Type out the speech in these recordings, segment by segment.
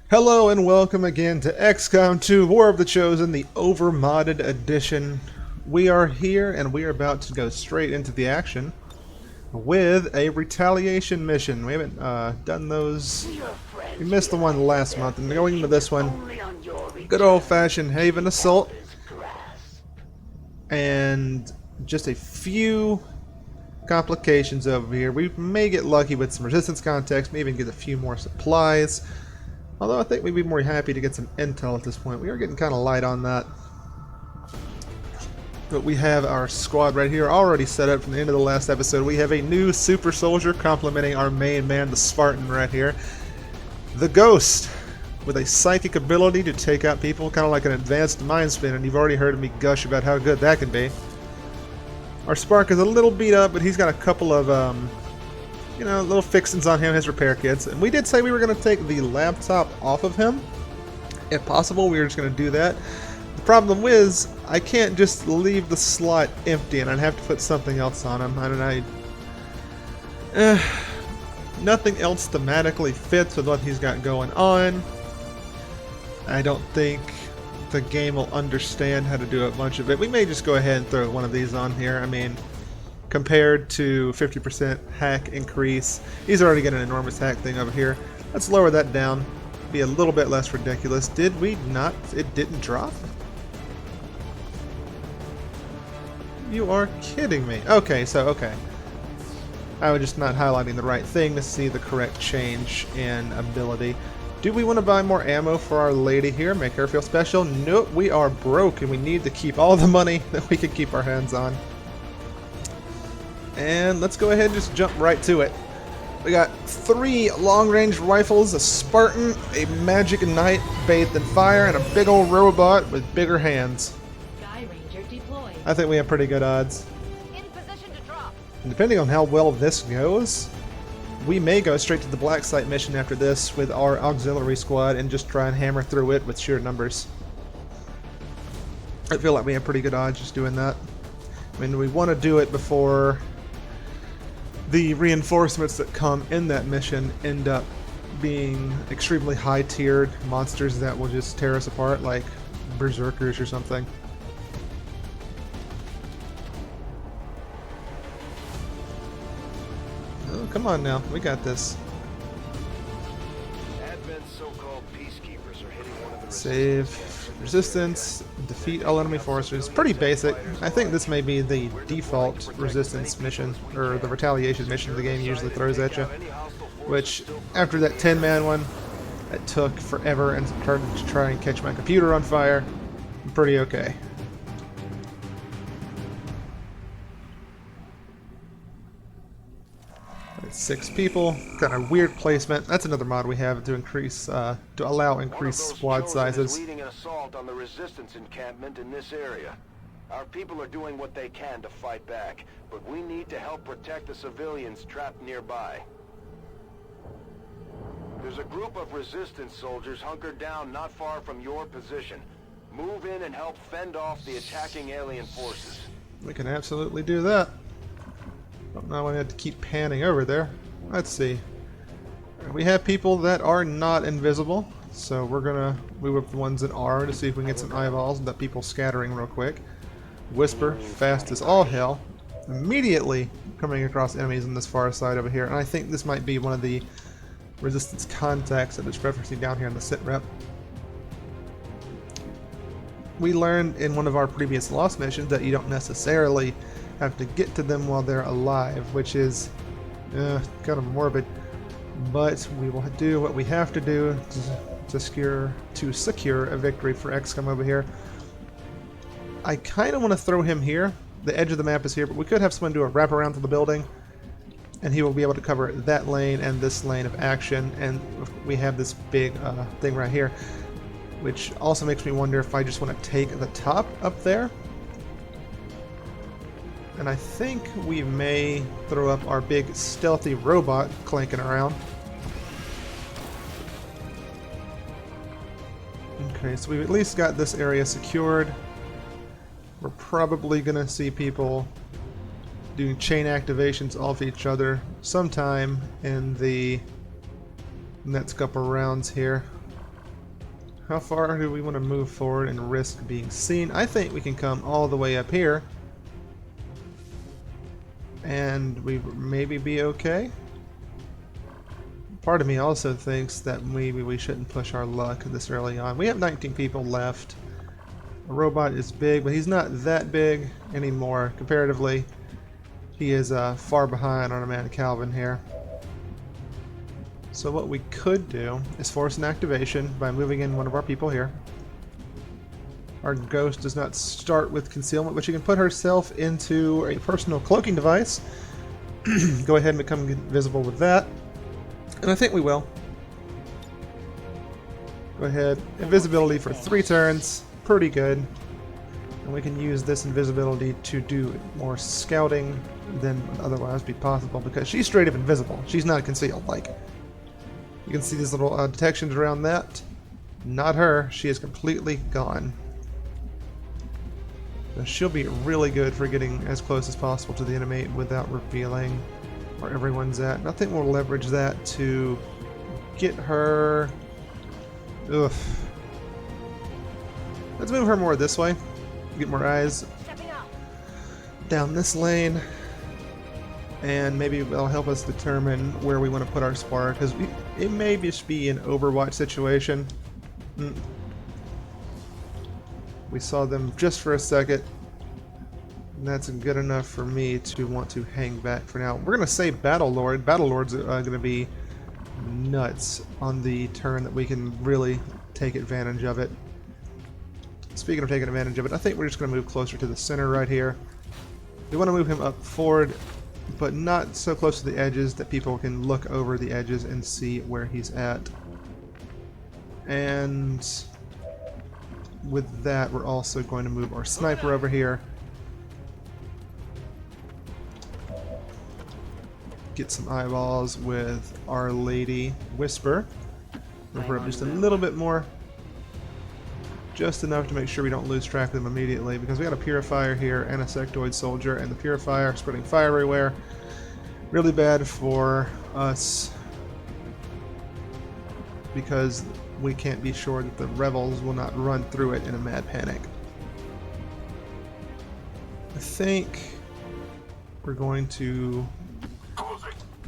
Hello and welcome again to XCOM 2 War of the Chosen, the overmodded edition. We are here and we are about to go straight into the action with a retaliation mission. We haven't done those. We missed the one last month and going into this one, good old-fashioned Haven Assault and just a few complications over here. We may get lucky with some resistance context, maybe even get a few more supplies. Although I think we'd be more happy to get some intel at this point. We are getting kind of light on that. But we have our squad right here already set up from the end of the last episode. We have a new super soldier complementing our main man, the Spartan, right here. The Ghost, with a psychic ability to take out people, kind of like an advanced mind spin, and you've already heard me gush about how good that can be. Our Spark is a little beat up, but he's got a couple of little fixins on him, his repair kits. And we did say we were going to take the laptop off of him. If possible, we were just going to do that. The problem is, I can't just leave the slot empty, and I'd have to put something else on him. Nothing else thematically fits with what he's got going on. I don't think the game will understand how to do a bunch of it. We may just go ahead and throw one of these on here. I mean, compared to 50% hack increase, he's already got an enormous hack thing over here. Let's lower that down, be a little bit less ridiculous. Did we not? It didn't drop? You are kidding me. Okay. I was just not highlighting the right thing to see the correct change in ability. Do we want to buy more ammo for our lady here? Make her feel special? Nope, we are broke and we need to keep all the money that we can keep our hands on. And let's go ahead and just jump right to it. We got 3 long-range rifles, a Spartan, a Magic Knight bathed in fire, and a big old robot with bigger hands. Sky Ranger deployed. I think we have pretty good odds. In position to drop. And depending on how well this goes, we may go straight to the Black Site mission after this with our auxiliary squad and just try and hammer through it with sheer numbers. I feel like we have pretty good odds just doing that. I mean, we want to do it before the reinforcements that come in that mission end up being extremely high-tiered monsters that will just tear us apart, like berserkers or something. Oh, come on now, we got this. Advent's so-called peacekeepers are hitting one of the Save resistance, defeat all enemy forces. Pretty basic. I think this may be the default resistance mission, or the retaliation mission the game usually throws at you. Which, after that 10-man one, it took forever and started to try and catch my computer on fire. Pretty okay. It's 6 people. Got a weird placement. That's another mod we have to increase, to allow increased squad sizes. Leading an assault on the resistance encampment in this area. Our people are doing what they can to fight back, but we need to help protect the civilians trapped nearby. There's a group of resistance soldiers hunkered down not far from your position. Move in and help fend off the attacking alien forces. We can absolutely do that. Don't know why we have to keep panning over there. Let's see. We have people that are not invisible, so we're gonna move up the ones that are to see if we can get some eyeballs and that people scattering real quick. Whisper, fast as all hell, immediately coming across enemies on this far side over here, and I think this might be one of the resistance contacts that is referencing down here in the sit rep. We learned in one of our previous Lost missions that you don't necessarily have to get to them while they're alive, which is kind of morbid, but we will do what we have to do to secure a victory for Xcom over here. I kind of want to throw him here. The edge of the map is here, but we could have someone do a wraparound to the building, and he will be able to cover that lane and this lane of action, and we have this big thing right here, which also makes me wonder if I just want to take the top up there. And I think we may throw up our big stealthy robot clanking around. Okay, so we've at least got this area secured. We're probably going to see people doing chain activations off each other sometime in the next couple rounds here. How far do we want to move forward and risk being seen? I think we can come all the way up here. And we maybe be okay. Part of me also thinks that maybe we shouldn't push our luck this early on. We have 19 people left. The robot is big, but he's not that big anymore comparatively. He is far behind on our man Calvin here. So what we could do is force an activation by moving in one of our people here. Our ghost does not start with concealment, but she can put herself into a personal cloaking device. Go ahead and become invisible with that. And I think we will. Go ahead. Invisibility for 3 turns. Pretty good. And we can use this invisibility to do more scouting than would otherwise be possible, because she's straight up invisible. She's not concealed. Like, you can see these little detections around that. Not her. She is completely gone. So she'll be really good for getting as close as possible to the enemy without revealing where everyone's at. And I think we'll leverage that to get her... Ugh. Let's move her more this way. Get more eyes down this lane. And maybe it'll help us determine where we want to put our spar, because it may just be an Overwatch situation. We saw them just for a second, and that's good enough for me to want to hang back for now. We're going to say Battle Lord. Battle Lord's going to be nuts on the turn that we can really take advantage of it. Speaking of taking advantage of it, I think we're just going to move closer to the center right here. We want to move him up forward, but not so close to the edges that people can look over the edges and see where he's at. And with that, we're also going to move our sniper over here. Get some eyeballs with Our Lady Whisper. Move her up just a little bit more. Just enough to make sure we don't lose track of them immediately, because we got a Purifier here and a Sectoid Soldier, and the Purifier spreading fire everywhere. Really bad for us, because we can't be sure that the Rebels will not run through it in a mad panic. I think we're going to,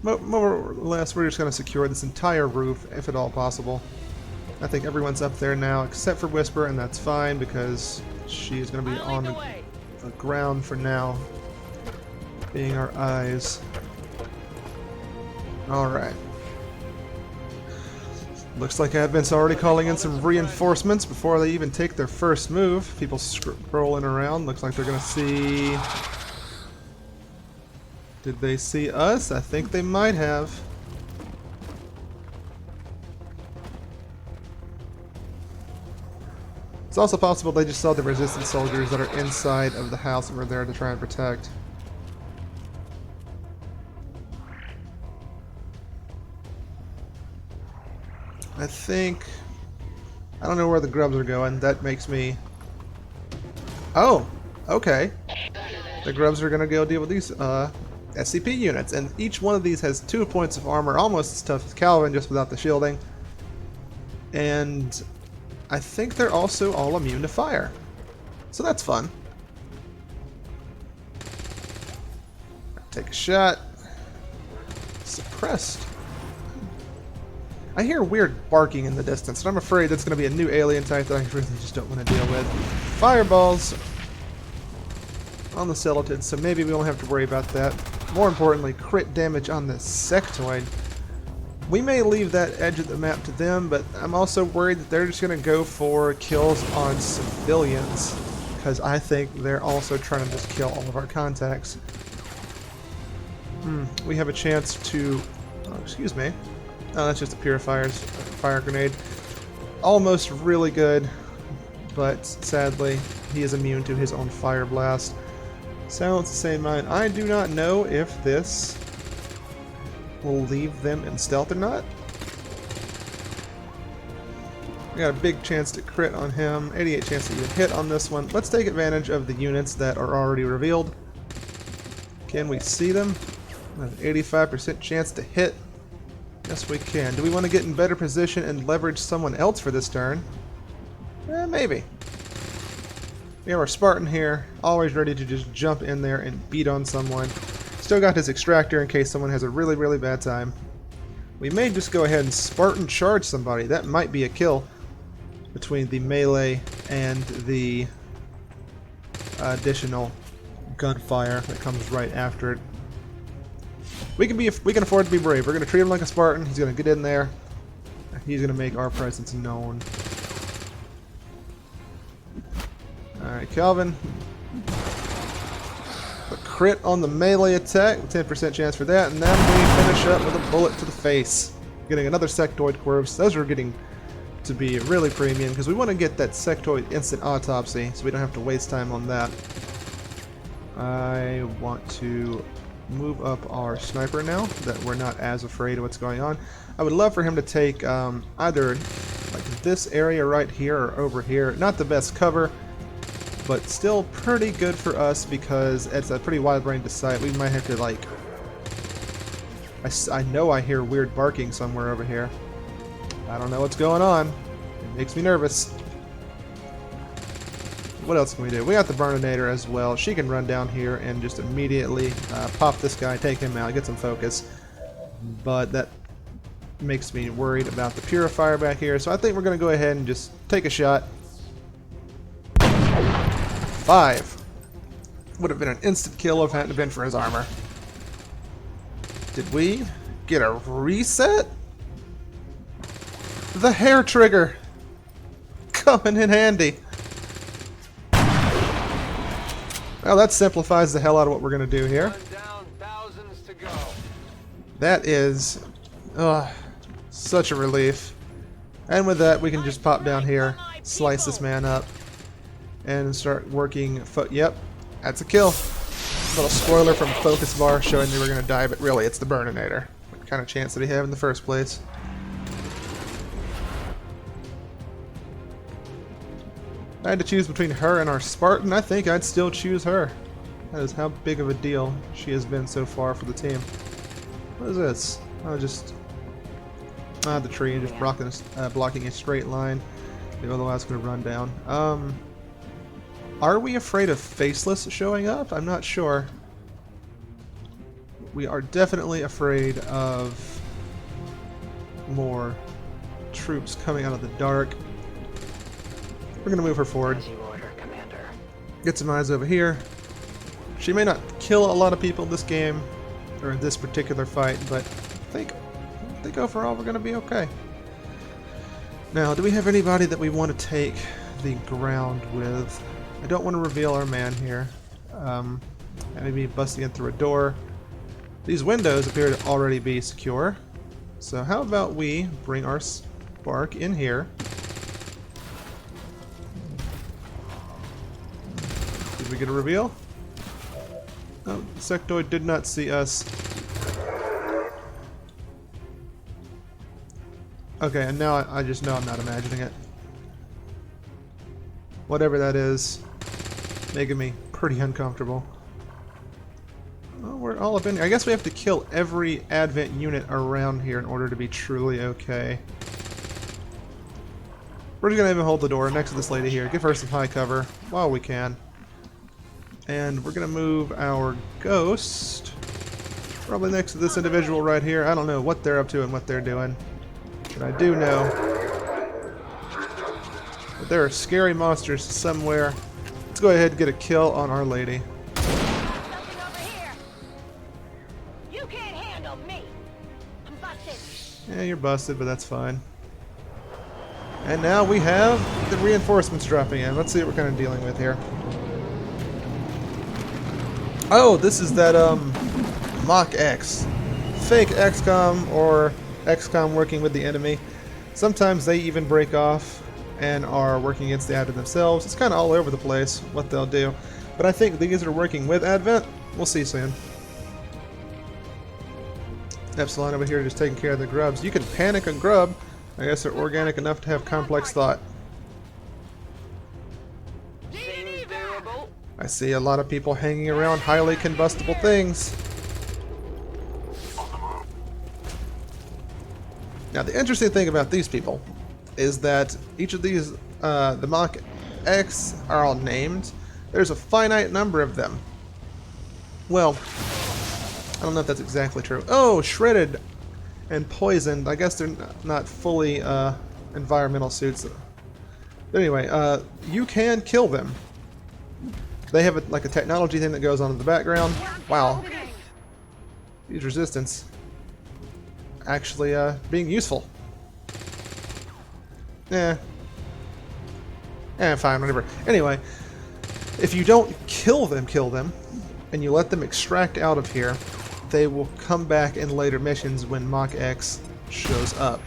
more or less, we're just going to secure this entire roof, if at all possible. I think everyone's up there now except for Whisper, and that's fine because she's going to be on the ground for now, being our eyes. Alright. Looks like Advent's already calling in some reinforcements before they even take their first move. People scrolling around. Looks like they're going to see... Did they see us? I think they might have. It's also possible they just saw the resistance soldiers that are inside of the house and were there to try and protect. I think... I don't know where the grubs are going. That makes me... Oh! Okay. The grubs are going to go deal with these SCP units. And each one of these has 2 points of armor, almost as tough as Calvin, just without the shielding. And... I think they're also all immune to fire. So that's fun. Take a shot. Suppressed. I hear weird barking in the distance, and I'm afraid that's going to be a new alien type that I really just don't want to deal with. Fireballs on the Celatid, so maybe we won't have to worry about that. More importantly, crit damage on the sectoid. We may leave that edge of the map to them, but I'm also worried that they're just going to go for kills on civilians, because I think they're also trying to just kill all of our contacts. We have a chance to... Oh, excuse me. Oh, that's just a Purifier's fire grenade. Almost really good, but sadly, he is immune to his own fire blast. Silence the same mind. I do not know if this will leave them in stealth or not. We got a big chance to crit on him, 88 chance to even hit on this one. Let's take advantage of the units that are already revealed. Can we see them? An 85% chance to hit. Yes, we can. Do we want to get in better position and leverage someone else for this turn? Maybe. We have our Spartan here, always ready to just jump in there and beat on someone. Still got his extractor in case someone has a really, really bad time. We may just go ahead and Spartan charge somebody. That might be a kill between the melee and the additional gunfire that comes right after it. We can afford to be brave. We're going to treat him like a Spartan. He's going to get in there. He's going to make our presence known. Alright, Calvin. A crit on the melee attack, 10% chance for that, and then we finish up with a bullet to the face. Getting another sectoid corpse. Those are getting to be really premium because we want to get that sectoid instant autopsy so we don't have to waste time on that. I want to move up our sniper now that we're not as afraid of what's going on. I would love for him to take either like this area right here or over here. Not the best cover, but still pretty good for us because it's a pretty wide range of sight. We might have to like... I know I hear weird barking somewhere over here. I don't know what's going on. It makes me nervous. What else can we do? We got the Burninator as well. She can run down here and just immediately pop this guy, take him out, get some focus. But that makes me worried about the Purifier back here. So I think we're going to go ahead and just take a shot. 5. Would have been an instant kill if it hadn't been for his armor. Did we get a reset? The hair trigger coming in handy. Well, that simplifies the hell out of what we're going to do here. That is such a relief. And with that, we can just pop down here, slice this man up, and start working. Yep, that's a kill. Little spoiler from Focus Bar showing they were going to die, but really it's the Burninator. What kind of chance did he have in the first place? If I had to choose between her and our Spartan, I think I'd still choose her. That is how big of a deal she has been so far for the team. What is this? Oh, just the tree, just blocking a straight line. Otherwise, going to run down. Are we afraid of Faceless showing up? I'm not sure. We are definitely afraid of more troops coming out of the dark. We're going to move her forward. As you order, Commander. Get some eyes over here. She may not kill a lot of people this game, or in this particular fight, but I think overall we're going to be okay. Now, do we have anybody that we want to take the ground with? I don't want to reveal our man here. Maybe busting in through a door. These windows appear to already be secure. So how about we bring our Spark in here. Did we get a reveal? No, the sectoid did not see us. Okay, and now I just know I'm not imagining it. Whatever that is, making me pretty uncomfortable. Oh, we're all up in here. I guess we have to kill every Advent unit around here in order to be truly okay. We're just gonna even hold the door next to this lady here. Give her some high cover while we can. And we're gonna move our ghost probably next to this individual right here. I don't know what they're up to and what they're doing. But I do know that there are scary monsters somewhere. Let's go ahead and get a kill on our lady. Something over here. You can't handle me. I'm busted. Yeah, you're busted, but that's fine. And now we have the reinforcements dropping in. Let's see what we're kind of dealing with here. Oh, this is that mock X. Fake Xcom or Xcom working with the enemy. Sometimes they even break off and are working against the Advent themselves. It's kind of all over the place what they'll do. But I think these are working with Advent. We'll see soon. Epsilon over here just taking care of the grubs. You can panic a grub. I guess they're organic enough to have complex thought. I see a lot of people hanging around highly combustible things. Now the interesting thing about these people is that each of these, the Mach X are all named. There's a finite number of them. Well, I don't know if that's exactly true. Oh, shredded and poisoned. I guess they're not fully environmental suits. But anyway, you can kill them. They have like a technology thing that goes on in the background. Wow. Use resistance. Actually being useful. Fine, whatever. Anyway, if you don't kill them, and you let them extract out of here, they will come back in later missions when Mach X shows up.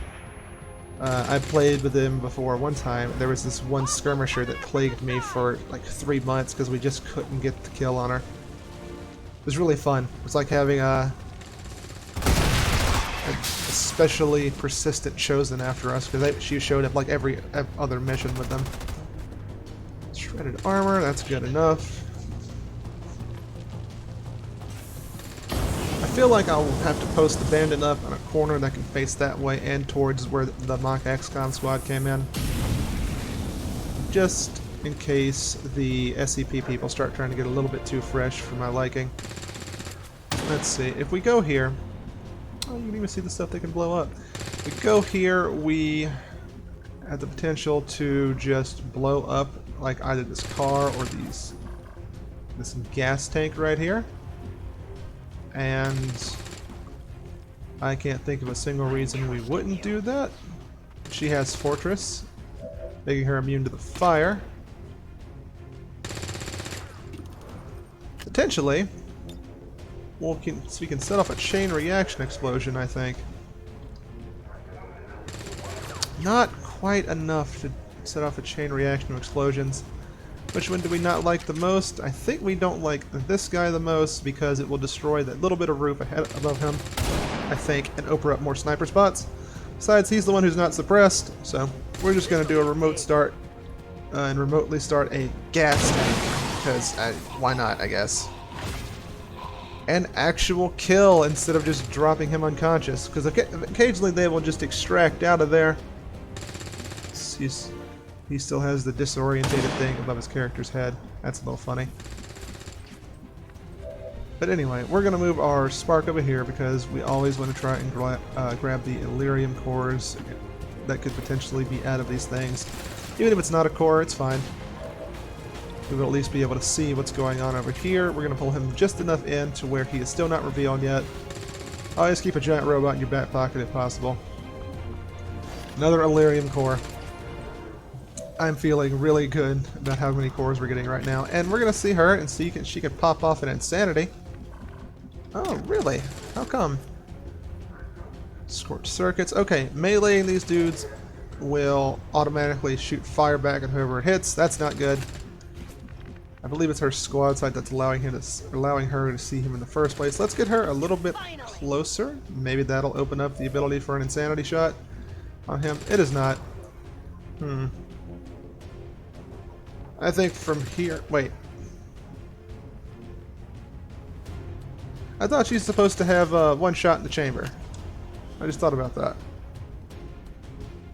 I played with them before one time. There was this one skirmisher that plagued me for like 3 months because we just couldn't get the kill on her. It was really fun. It was like having a especially persistent chosen after us because she showed up like every other mission with them. Shredded armor, that's good enough. I feel like I'll have to post the bandit up on a corner that can face that way and towards where the Mach Xcom squad came in. Just in case the SCP people start trying to get a little bit too fresh for my liking. Let's see, if we go here, oh, you can even see the stuff they can blow up. If we go here, we have the potential to just blow up like either this car or this gas tank right here. And I can't think of a single reason we wouldn't do that. She has Fortress, making her immune to the fire. Potentially, we can set off a chain reaction explosion, I think. Not quite enough to set off a chain reaction of explosions. Which one do we not like the most? I think we don't like this guy the most because it will destroy that little bit of roof above him, I think, and open up more sniper spots. Besides, he's the one who's not suppressed, so we're just going to do a remote start and remotely start a gas tank, because why not, I guess. An actual kill instead of just dropping him unconscious, because occasionally they will just extract out of there. He still has the disorientated thing above his character's head. That's a little funny. But anyway, we're going to move our spark over here because we always want to try and grab the Elerium cores that could potentially be out of these things. Even if it's not a core, it's fine. We will at least be able to see what's going on over here. We're going to pull him just enough in to where he is still not revealed yet. Always keep a giant robot in your back pocket if possible. Another Elerium core. I'm feeling really good about how many cores we're getting right now. And we're going to see her and see if she can pop off an insanity. Oh, really? How come? Scorched circuits. Okay, meleeing these dudes will automatically shoot fire back at whoever it hits. That's not good. I believe it's her squad site that's allowing her to see him in the first place. Let's get her a little bit closer. Maybe that'll open up the ability for an insanity shot on him. It is not. I think from here... Wait. I thought she's supposed to have one shot in the chamber. I just thought about that.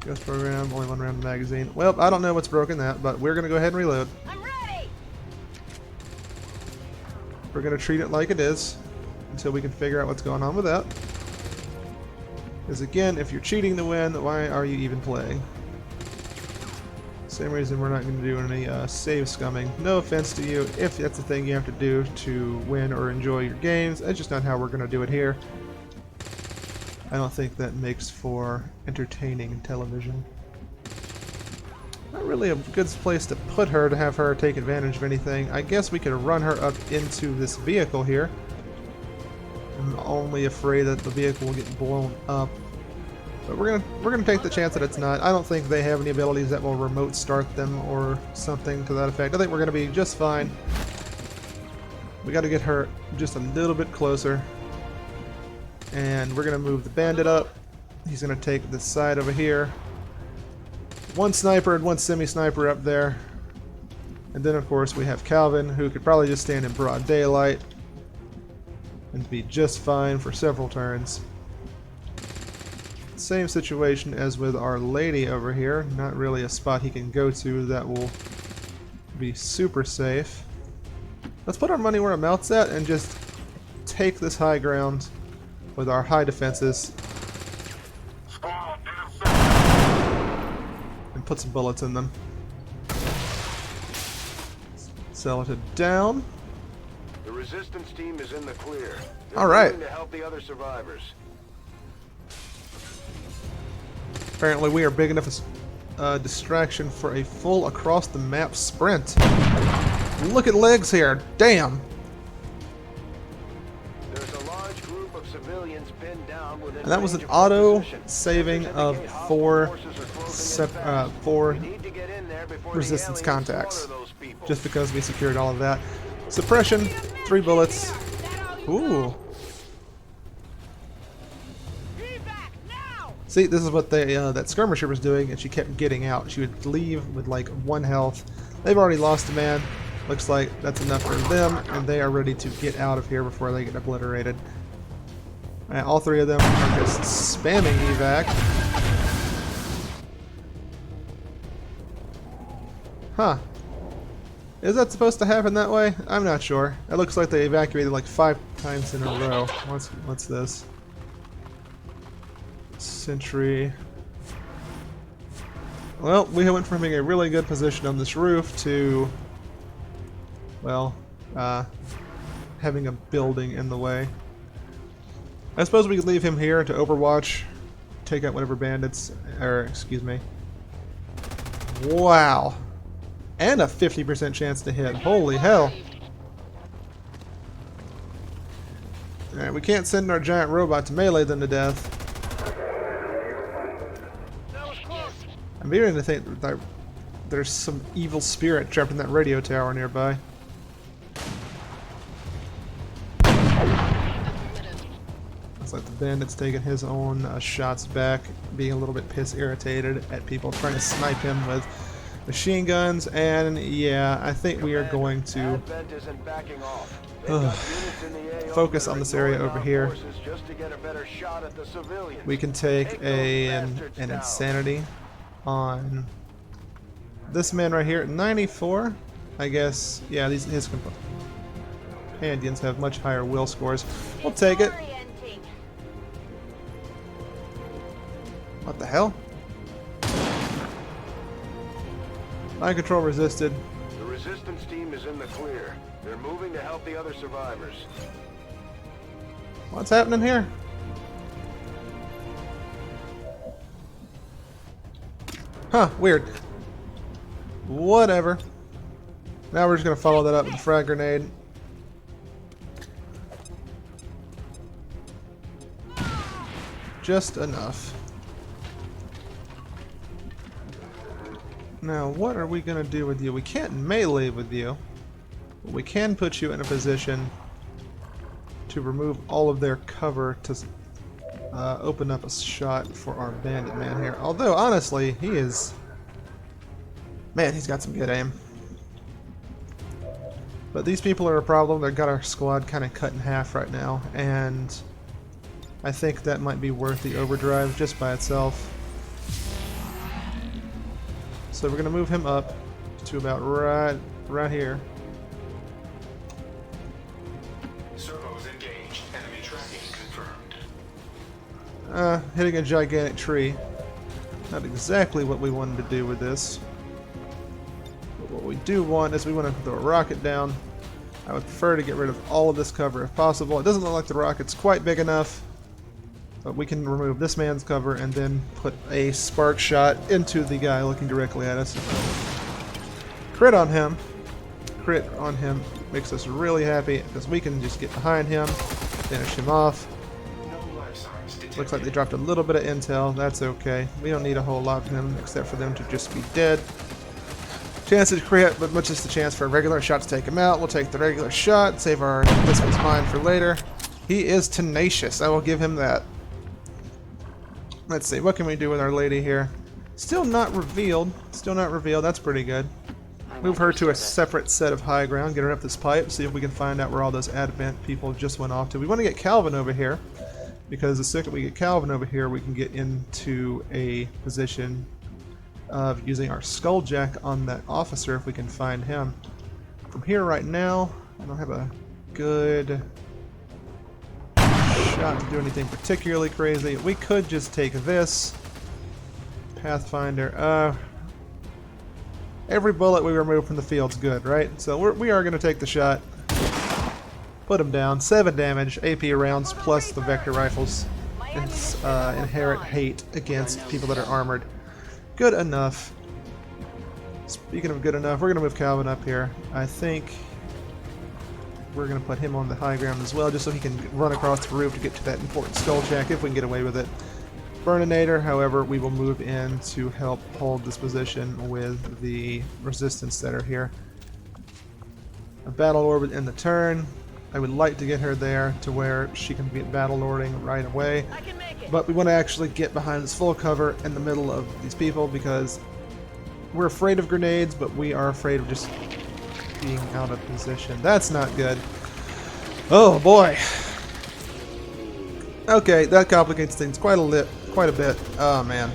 Ghost program, only one round in the magazine. Well, I don't know what's broken that, but we're going to go ahead and reload. I'm ready. We're going to treat it like it is until we can figure out what's going on with that. Because again, if you're cheating to win, why are you even playing? Same reason we're not going to do any save scumming. No offense to you if that's the thing you have to do to win or enjoy your games. That's just not how we're going to do it here. I don't think that makes for entertaining television. Not really a good place to put her to have her take advantage of anything. I guess we could run her up into this vehicle here. I'm only afraid that the vehicle will get blown up. But we're gonna take the chance that it's not. I don't think they have any abilities that will remote start them or something to that effect. I think we're gonna be just fine. We got to get her just a little bit closer, and we're gonna move the bandit up. He's gonna take this side over here. One sniper and one semi-sniper up there, and then of course we have Calvin, who could probably just stand in broad daylight and be just fine for several turns. Let's Same situation as with our lady over here. Not really a spot he can go to that will be super safe. Let's put our money where our mouth's at and just take this high ground with our high defenses and put some bullets in them. Celadon down. The resistance team is in the clear. They're All right. moving to help the other survivors. Apparently we are big enough as distraction for a full across the map sprint. Look at legs here. Damn. There's a large group of civilians pinned down within And that was an range of our auto position. saving Figures of indicate hostile four forces are closing in fast. four We need to get in there before the resistance aliens contacts. slaughter those people. Just because we secured all of that. Suppression, 3 bullets. Ooh. See, this is what they that skirmisher was doing, and she kept getting out. She would leave with like 1 health. They've already lost a man. Looks like that's enough for them, and they are ready to get out of here before they get obliterated. Alright, all 3 of them are just spamming evac. Huh. Is that supposed to happen that way? I'm not sure. It looks like they evacuated like 5 times in a row. What's this? Sentry. Well, we went from having a really good position on this roof to, well, having a building in the way. I suppose we could leave him here to overwatch, take out whatever bandits, or excuse me. Wow. And a 50% chance to hit. Holy hell. Alright, we can't send our giant robot to melee them to death. I'm beginning to think that there's some evil spirit trapped in that radio tower nearby. Looks like the bandit's taking his own shots back, being a little bit irritated at people trying to snipe him with machine guns, and yeah, I think we are going to focus on this area over here. We can take an insanity on this man right here at 94. I guess, yeah, his companions have much higher will scores. We'll take it. What the hell? Mind control resisted. The resistance team is in the clear. They're moving to help the other survivors. What's happening here? Huh, weird. Whatever. Now we're just gonna follow that up with a frag grenade. Just enough. Now, what are we gonna do with you? We can't melee with you, but we can put you in a position to remove all of their cover to open up a shot for our bandit man here. Although, honestly, he is... Man, he's got some good aim. But these people are a problem. They've got our squad kind of cut in half right now, and I think that might be worth the overdrive just by itself. So we're going to move him up to about right here. Servos engaged. Enemy tracking confirmed. Hitting a gigantic tree. Not exactly what we wanted to do with this. But what we do want is we want to throw a rocket down. I would prefer to get rid of all of this cover if possible. It doesn't look like the rocket's quite big enough, but we can remove this man's cover and then put a spark shot into the guy looking directly at us. Crit on him. Crit on him makes us really happy because we can just get behind him, finish him off. Looks like they dropped a little bit of intel. That's okay. We don't need a whole lot from them except for them to just be dead. Chance to crit, but much as the chance for a regular shot to take him out. We'll take the regular shot, save our this one's mine for later. He is tenacious. I will give him that. Let's see, what can we do with our lady here? Still not revealed. Still not revealed. That's pretty good. Move her to a separate set of high ground. Get her up this pipe. See if we can find out where all those advent people just went off to. We want to get Calvin over here. because the second we get Calvin over here, we can get into a position of using our Skulljack on that officer if we can find him. From here right now, I don't have a good shot to do anything particularly crazy. We could just take this Pathfinder. Every bullet we remove from the field's good, right? So we are going to take the shot. Put him down. 7 damage, AP rounds, plus the vector rifles. It's inherent hate against people that are armored. Good enough. Speaking of good enough, we're going to move Calvin up here. I think we're going to put him on the high ground as well, just so he can run across the roof to get to that important Skulljack if we can get away with it. Burninator, however, we will move in to help hold this position with the resistance that are here. A battle orbit in the turn. I would like to get her there to where she can be battle lording right away. But we want to actually get behind this full cover in the middle of these people because we're afraid of grenades, but we are afraid of just being out of position. That's not good. Oh boy. Okay, that complicates things quite a bit. Oh man.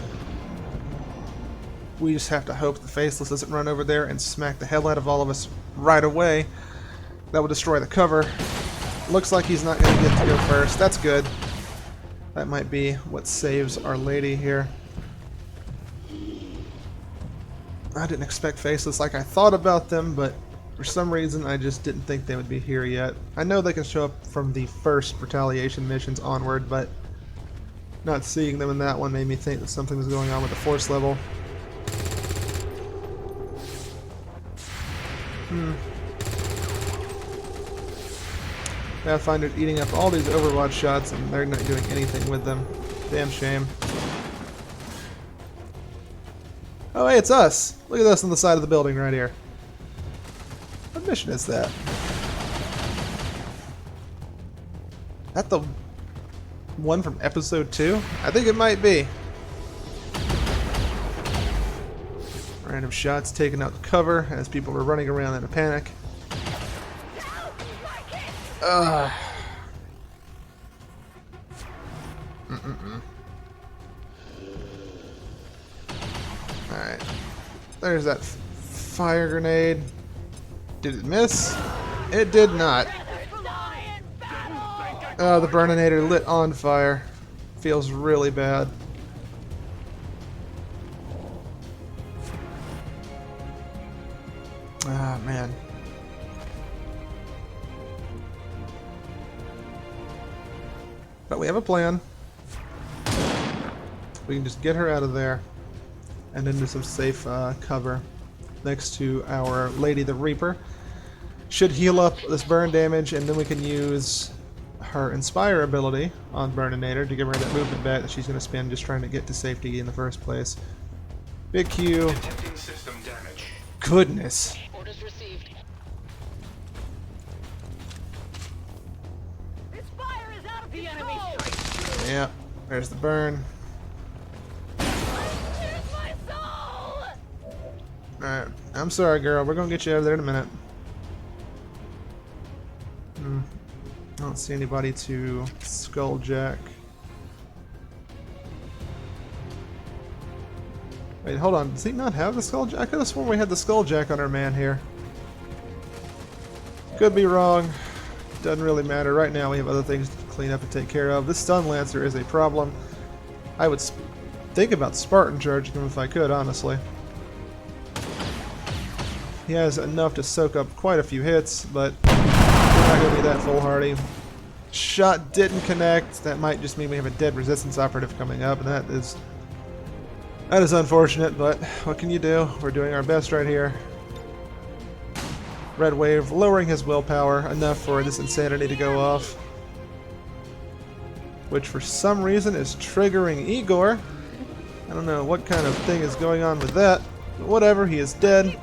We just have to hope the Faceless doesn't run over there and smack the hell out of all of us right away. That will destroy the cover. Looks like he's not going to get to go first. That's good. That might be what saves Our Lady here. I didn't expect Faceless like I thought about them, but for some reason I just didn't think they would be here yet. I know they can show up from the first Retaliation missions onward, but not seeing them in that one made me think that something was going on with the force level. Pathfinder's eating up all these Overwatch shots and they're not doing anything with them. Damn shame. Oh hey, it's us! Look at us on the side of the building right here. What mission is that? That the one from episode 2? I think it might be. Random shots taking out the cover as people were running around in a panic. Alright. There's that fire grenade. Did it miss? It did not. Oh, the Burninator lit on fire. Feels really bad. Ah, man. But we have a plan. We can just get her out of there and into some safe cover next to Our Lady the Reaper. Should heal up this burn damage, and then we can use her Inspire ability on Burninator to give her that movement back that she's going to spend just trying to get to safety in the first place. Big Q. Detecting system damage. Goodness. Orders received. This fire is out of the enemy strike. Yeah, there's the burn. Here's my soul. Alright, I'm sorry girl, we're going to get you out of there in a minute. I don't see anybody to Skulljack. Wait, hold on. Does he not have the Skulljack? I could have sworn we had the Skulljack on our man here. Could be wrong. Doesn't really matter. Right now we have other things to clean up and take care of. This Stun Lancer is a problem. I would think about Spartan charging him if I could, honestly. He has enough to soak up quite a few hits, but we're not going to be that foolhardy. Shot didn't connect. That might just mean we have a dead resistance operative coming up, and that is unfortunate, but what can you do? We're doing our best right here. Red Wave lowering his willpower enough for this insanity to go off, which for some reason is triggering Igor. I don't know what kind of thing is going on with that, but whatever, he is dead.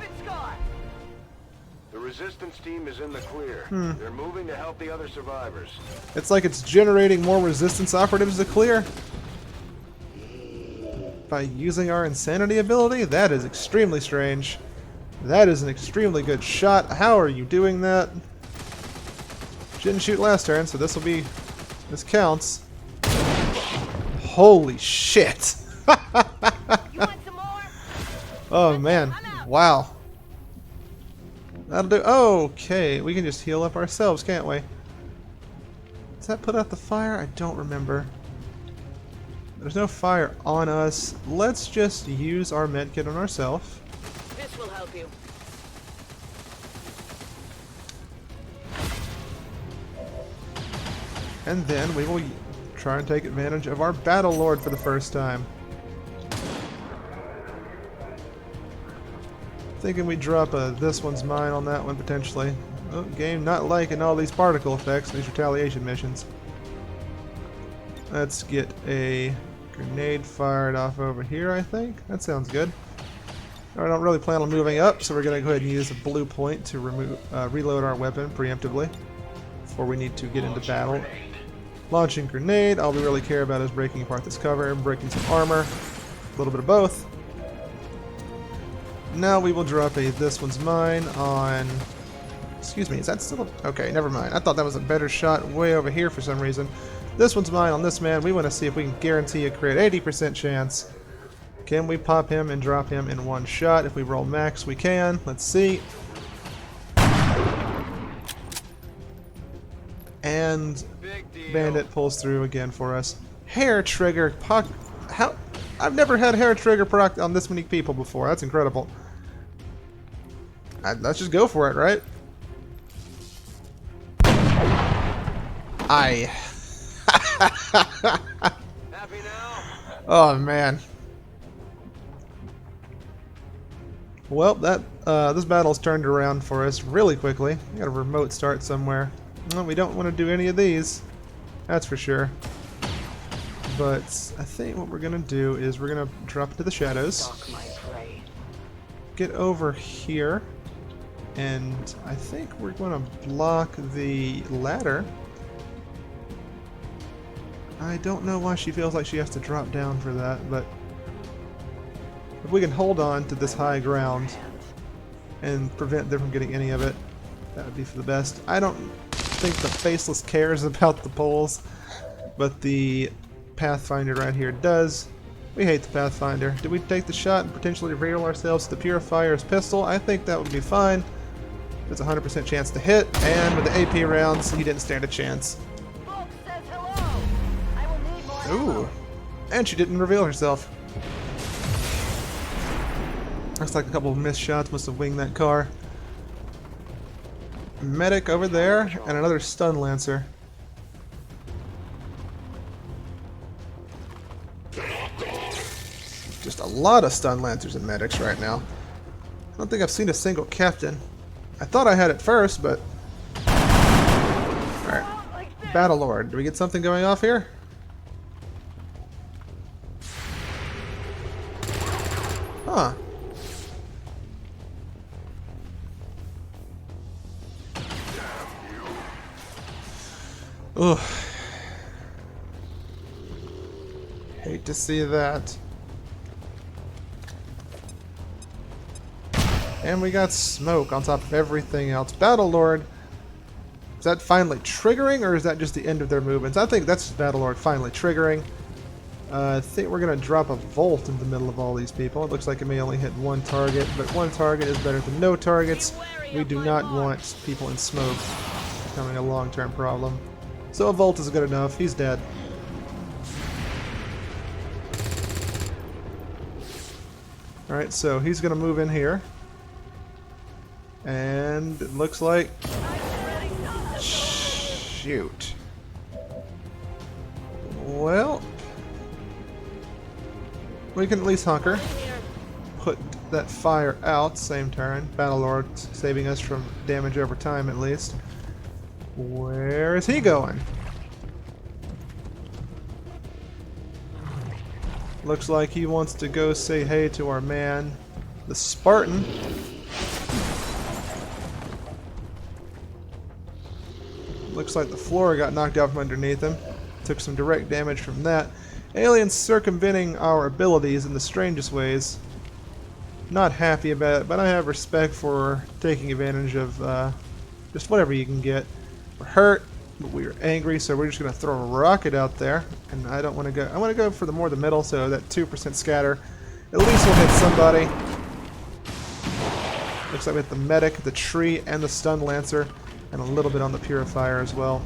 The resistance team is in the clear. They're moving to help the other survivors. It's like it's generating more resistance operatives to clear by using our insanity ability? That is extremely strange. That is an extremely good shot. How are you doing that? She didn't shoot last turn, so this counts. Holy shit! You want some more? Oh man, I'm out. wow. That'll do. Okay, we can just heal up ourselves, can't we? Does that put out the fire? I don't remember. There's no fire on us. Let's just use our medkit on ourselves. This will help you. And then we will try and take advantage of our Battle Lord for the first time. Thinking we drop a this one's mine on that one potentially. Oh, game not liking all these particle effects, these retaliation missions. Let's get a grenade fired off over here, I think. That sounds good. I don't really plan on moving up, so we're going to go ahead and use a blue point to reload our weapon preemptively before we need to get into battle. Launching grenade, all we really care about is breaking apart this cover and breaking some armor. A little bit of both. Now we will drop a this one's mine on... Excuse me, is that still a... Okay, never mind. I thought that was a better shot way over here for some reason. This one's mine on this man. We want to see if we can guarantee a crit. 80% chance. Can we pop him and drop him in one shot? If we roll max, we can. Let's see. And Bandit pulls through again for us. Hair trigger. How? I've never had hair trigger proc on this many people before. That's incredible. Let's just go for it, right? Happy now? Oh man. Well, that this battle's turned around for us really quickly. We got a remote start somewhere. Well, we don't want to do any of these. That's for sure. But I think what we're gonna do is we're gonna drop into the shadows. Get over here. And I think we're gonna block the ladder. I don't know why she feels like she has to drop down for that, but if we can hold on to this high ground and prevent them from getting any of it, that would be for the best. I don't think the Faceless cares about the poles, but the Pathfinder right here does. We hate the Pathfinder. Do we take the shot and potentially reveal ourselves to the Purifier's pistol? I think that would be fine. There's a 100% chance to hit, and with the AP rounds, he didn't stand a chance. Folks says hello. I will need more Ooh, and she didn't reveal herself. Looks like a couple of missed shots must have winged that car. Medic over there, and another stun lancer. Just a lot of stun lancers and medics right now. I don't think I've seen a single captain. I thought I had it first, but... Alright. Battle Lord. Do we get something going off here? Huh. Ugh. Hate to see that. And we got smoke on top of everything else. Battle Lord. Is that finally triggering, or is that just the end of their movements? I think that's Battle Lord finally triggering. I think we're going to drop a Volt in the middle of all these people. It looks like it may only hit one target, but one target is better than no targets. We do not want people in smoke becoming a long-term problem. So a Volt is good enough. He's dead. Alright, so he's going to move in here. And it looks like... Shoot. Well... we can at least hunker. Put that fire out, same turn. Battlelord saving us from damage over time at least. Where is he going? Looks like he wants to go say hey to our man, the Spartan. Looks like the floor got knocked out from underneath him. Took some direct damage from that. Aliens circumventing our abilities in the strangest ways. Not happy about it, but I have respect for taking advantage of just whatever you can get. We're hurt. But we're angry, so we're just going to throw a rocket out there. And I don't want to go... I want to go for the more the middle, so that 2% scatter. At least we'll hit somebody. Looks like we hit the medic, the tree, and the stun lancer. And a little bit on the purifier as well.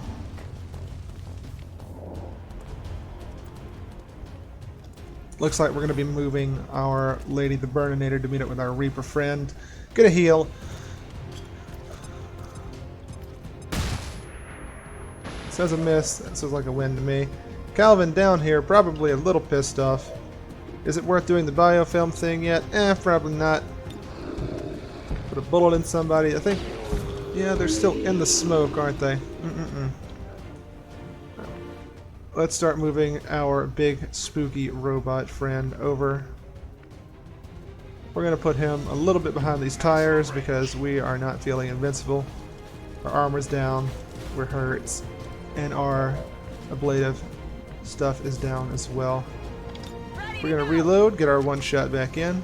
Looks like we're going to be moving our Lady the Burninator to meet up with our Reaper friend. Get a heal. Says a miss. That says like a win to me. Calvin down here, probably a little pissed off. Is it worth doing the biofilm thing yet? Probably not. Put a bullet in somebody. I think... Yeah, they're still in the smoke, aren't they? Let's start moving our big spooky robot friend over. We're going to put him a little bit behind these tires because we are not feeling invincible. Our armor's down, we're hurt, and our ablative stuff is down as well. We're going to reload, get our one shot back in,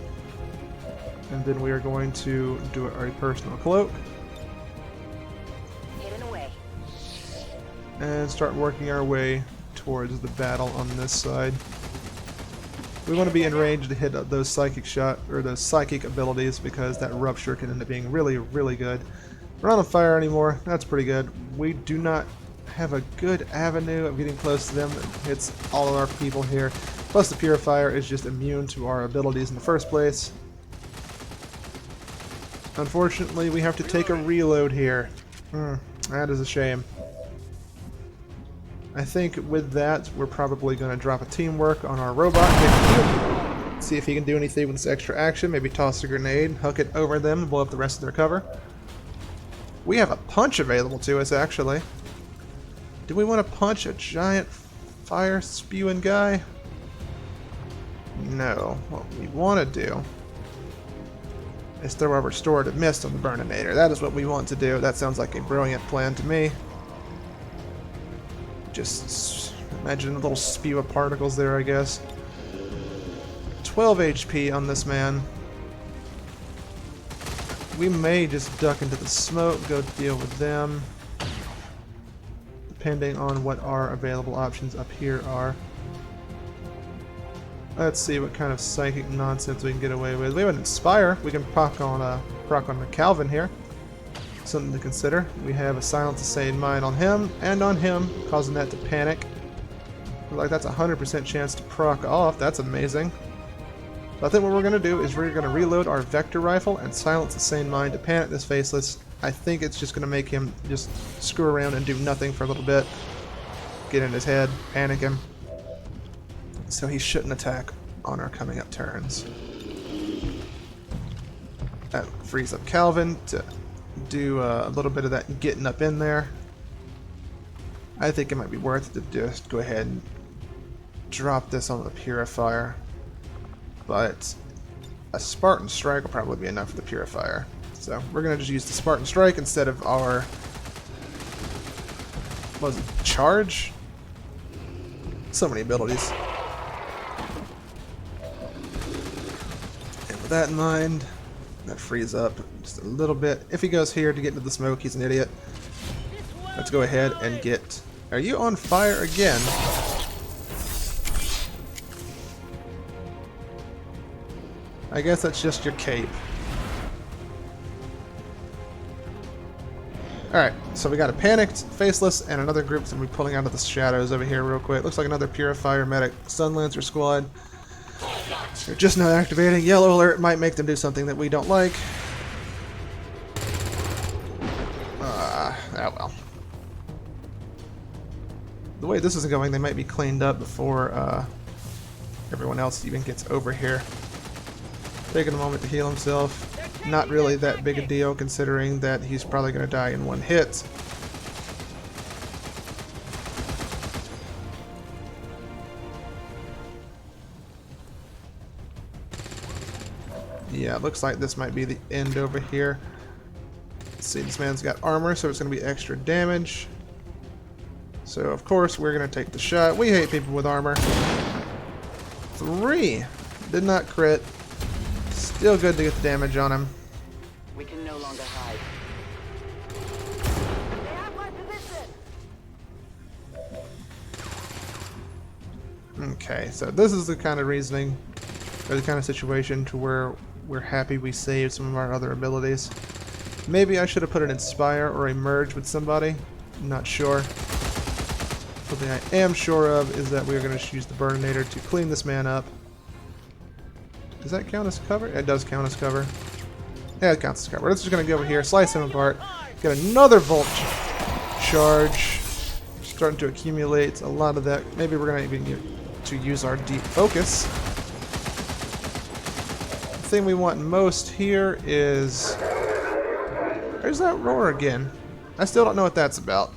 and then we are going to do our personal cloak. And start working our way towards the battle on this side. We want to be in range to hit those psychic those psychic abilities because that rupture can end up being really, really good. We're not on fire anymore. That's pretty good. We do not have a good avenue of getting close to them that hits all of our people here. Plus the purifier is just immune to our abilities in the first place. Unfortunately, we have to take a reload here. That is a shame. I think with that, we're probably going to drop a teamwork on our robot. See if he can do anything with this extra action. Maybe toss a grenade, hook it over them, and blow up the rest of their cover. We have a punch available to us, actually. Do we want to punch a giant fire-spewing guy? No. What we want to do is throw our restorative mist on the Burninator. That is what we want to do. That sounds like a brilliant plan to me. Just imagine a little spew of particles there, I guess. 12 HP on this man. We may just duck into the smoke, go deal with them. Depending on what our available options up here are. Let's see what kind of psychic nonsense we can get away with. We have an Inspire. We can proc on the Calvin here. Something to consider. We have a Silence the Sane Mind on him and on him, causing that to panic. Like that's a 100% chance to proc off. That's amazing. So I think what we're going to do is we're going to reload our Vector Rifle and Silence the Sane Mind to panic this Faceless. I think it's just going to make him just screw around and do nothing for a little bit. Get in his head, panic him. So he shouldn't attack on our coming up turns. That frees up Calvin to do a little bit of that getting up in there. I think it might be worth it to just go ahead and drop this on the purifier, but a Spartan Strike will probably be enough for the purifier. So we're going to just use the Spartan Strike instead of our charge? So many abilities. And with that in mind, that frees up just a little bit. If he goes here to get into the smoke, he's an idiot. Let's go ahead and get... Are you on fire again? I guess that's just your cape. Alright, so we got a panicked, Faceless, and another group that's going to be pulling out of the shadows over here real quick. Looks like another Purifier Medic Stun Lancer squad. They're just not activating. Yellow alert might make them do something that we don't like. Oh well. The way this is going, they might be cleaned up before everyone else even gets over here. Taking a moment to heal himself. Not really that big a deal considering that he's probably going to die in one hit. Yeah, it looks like this might be the end over here. Let's see, this man's got armor, so it's going to be extra damage. So, of course, we're going to take the shot. We hate people with armor. 3. Did not crit. Still good to get the damage on him. We can no longer hide. They have my position. Okay, so this is the kind of reasoning, or the kind of situation to where we're happy we saved some of our other abilities. Maybe I should have put an Inspire or a Merge with somebody. I'm not sure. Something I am sure of is that we are going to use the Burninator to clean this man up. Does that count as cover? It does count as cover. Yeah, it counts as cover. We're just going to go over here, slice him apart, get another Volt charge. Starting to accumulate a lot of that. Maybe we're going to even get to use our Deep Focus. The thing we want most here is... There's that roar again. I still don't know what that's about.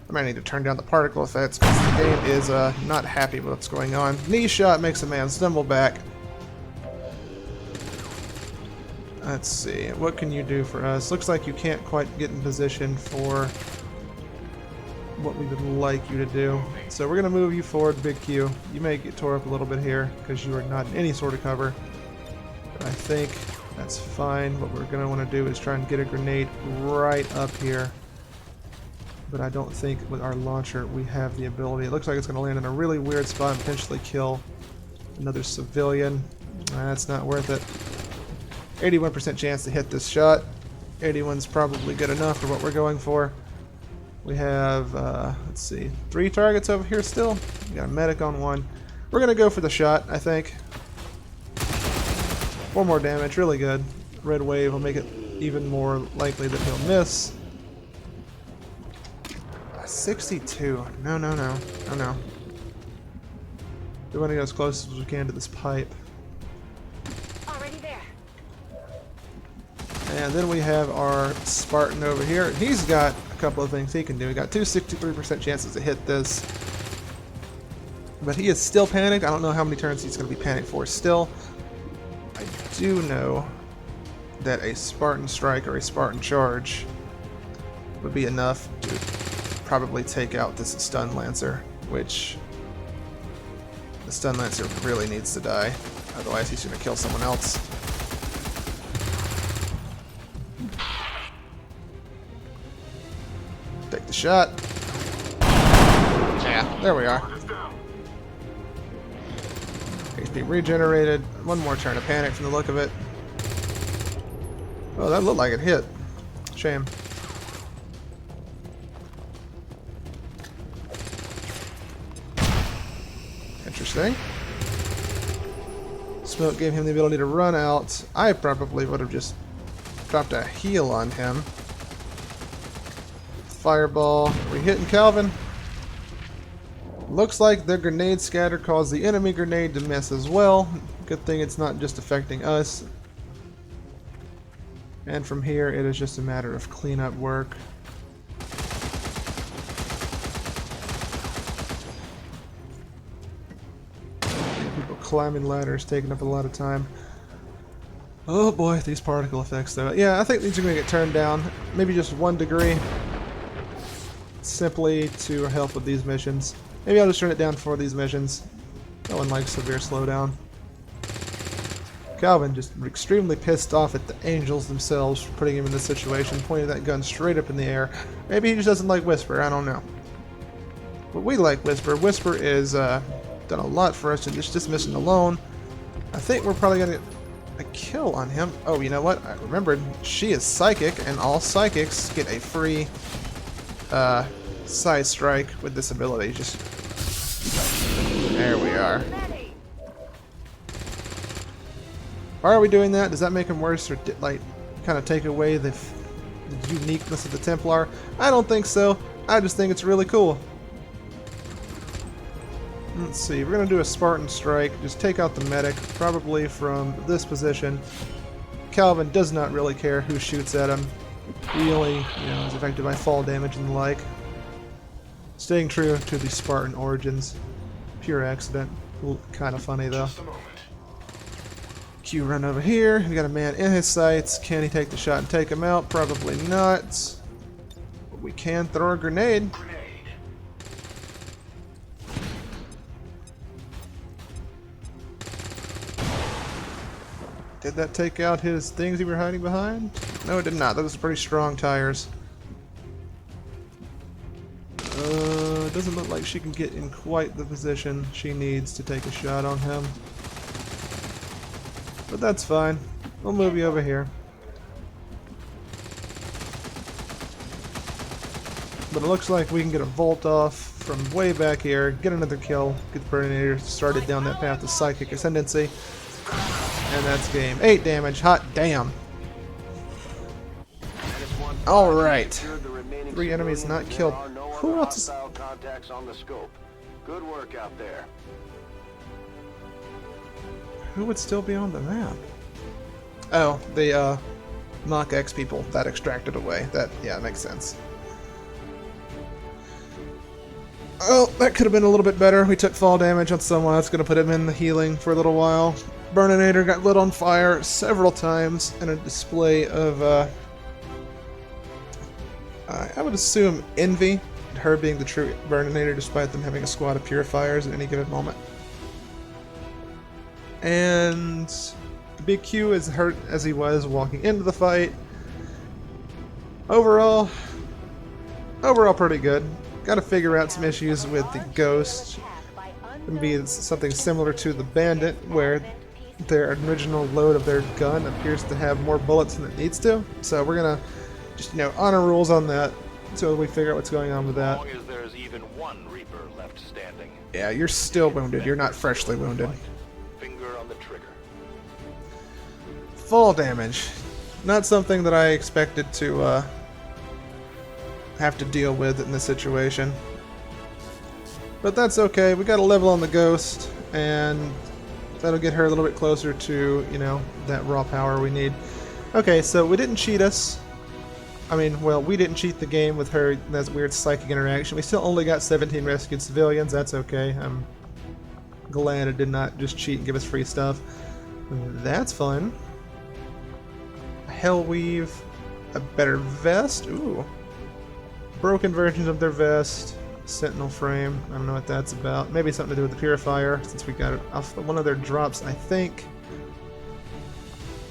I might need to turn down the particle effects because the game is not happy with what's going on. Knee shot makes a man stumble back. Let's see. What can you do for us? Looks like you can't quite get in position for what we would like you to do. So we're going to move you forward, Big Q. You may get tore up a little bit here because you are not in any sort of cover. But I think that's fine. What we're going to want to do is try and get a grenade right up here. But I don't think with our launcher we have the ability. It looks like it's going to land in a really weird spot and potentially kill another civilian. That's not worth it. 81% chance to hit this shot. 81's probably good enough for what we're going for. We have, let's see, 3 targets over here still. We got a medic on 1. We're going to go for the shot, I think. 4 more damage, really good. Red wave will make it even more likely that he'll miss. 62. No, no, no. Oh, no. We want to get as close as we can to this pipe. Already there. And then we have our Spartan over here. He's got a couple of things he can do. He got 2 63% chances to hit this. But he is still panicked. I don't know how many turns he's going to be panicked for still. I do know that a Spartan strike or a Spartan charge would be enough to probably take out this Stun Lancer, which the Stun Lancer really needs to die. Otherwise he's going to kill someone else. Take the shot. Yeah, there we are. HP regenerated. One more turn of panic from the look of it. Oh, that looked like it hit. Shame. Interesting. Smoke gave him the ability to run out. I probably would have just dropped a heal on him. Fireball. Are we hitting Calvin? Looks like the grenade scatter caused the enemy grenade to miss as well. Good thing it's not just affecting us. And from here, it is just a matter of cleanup work. People climbing ladders, taking up a lot of time. Oh boy, these particle effects though. Yeah, I think these are going to get turned down. Maybe just 1 degree. Simply to help with these missions. Maybe I'll just turn it down for these missions. No one likes severe slowdown. Calvin just extremely pissed off at the angels themselves for putting him in this situation, pointing that gun straight up in the air. Maybe he just doesn't like Whisper, I don't know. But we like Whisper. Whisper is done a lot for us in this mission alone. I think we're probably going to get a kill on him. Oh, you know what? I remembered she is psychic, and all psychics get a free side strike with this ability. Just there we are. Why are we doing that? Does that make him worse, or like kind of take away the uniqueness of the Templar? I don't think so. I just think it's really cool. Let's see. We're gonna do a Spartan strike. Just take out the medic, probably from this position. Calvin does not really care who shoots at him. He only, is affected by fall damage and the like. Staying true to the Spartan origins. Pure accident. Kind of funny though. Q run over here. We got a man in his sights. Can he take the shot and take him out? Probably not. But we can throw a grenade. Did that take out his things he were hiding behind? No, it did not. Those are pretty strong tires. it doesn't look like she can get in quite the position she needs to take a shot on him. But that's fine. We'll move you over here. But it looks like we can get a volt off from way back here, get another kill, get the Burninator started down that path of Psychic Ascendancy. And that's game. 8 damage. Hot damn. Alright. 3 enemies not killed. Who else is... contacts on the scope. Good work out there. Who would still be on the map? Oh, the Mach X people that extracted away. That, yeah, makes sense. Oh, that could have been a little bit better. We took fall damage on someone. That's going to put him in the healing for a little while. Burninator got lit on fire several times in a display of, I would assume envy, her being the true Burninator despite them having a squad of purifiers at any given moment. And the Big Q is hurt as he was walking into the fight. Overall pretty good. Got to figure out some issues with the Ghost. It would be something similar to the Bandit, where their original load of their gun appears to have more bullets than it needs to. So we're gonna just, honor rules on that until we figure out what's going on with that. As long as there's even one Reaper left standing. Yeah, you're still wounded. You're not freshly wounded. Finger on the trigger. Fall damage. Not something that I expected to have to deal with in this situation. But that's okay. We got a level on the Ghost, and that'll get her a little bit closer to, that raw power we need. Okay, so we didn't cheat us. I mean, well, we didn't cheat the game with her, that weird psychic interaction. We still only got 17 rescued civilians. That's okay. I'm glad it did not just cheat and give us free stuff. That's fun. Hellweave. A better vest. Ooh. Broken versions of their vest. Sentinel frame. I don't know what that's about. Maybe something to do with the Purifier, since we got it off one of their drops, I think.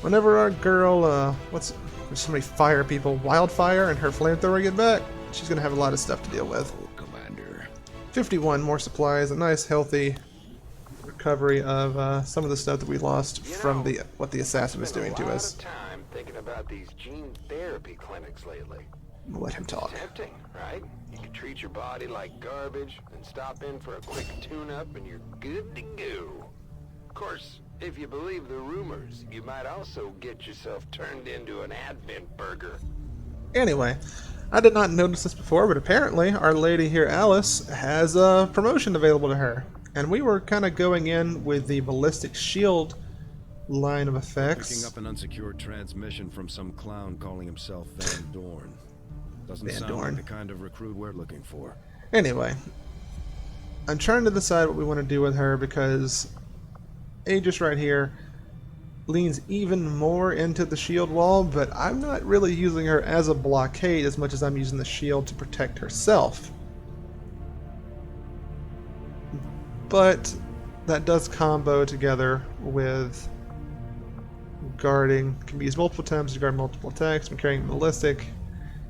Whenever our girl, there's so many fire people, Wildfire and her flamethrower get back, she's gonna have a lot of stuff to deal with. Commander. 51 more supplies, a nice healthy recovery of some of the stuff that we lost from what the assassin was doing to us. Time thinking about these gene therapy clinics lately. We'll let him talk. Tempting, right? You can treat your body like garbage and stop in for a quick tune-up and you're good to go. Of course, if you believe the rumors, you might also get yourself turned into an Advent burger. Anyway, I did not notice this before, but apparently our lady here, Alice, has a promotion available to her. And we were kind of going in with the ballistic shield line of effects. Picking up an unsecured transmission from some clown calling himself Van Dorn. Doesn't Van sound Dorn. like the kind of recruit we're looking for. Anyway, I'm trying to decide what we want to do with her because Aegis right here leans even more into the shield wall, but I'm not really using her as a blockade as much as I'm using the shield to protect herself. But that does combo together with guarding. Can be used multiple times to guard multiple attacks. I'm carrying ballistic.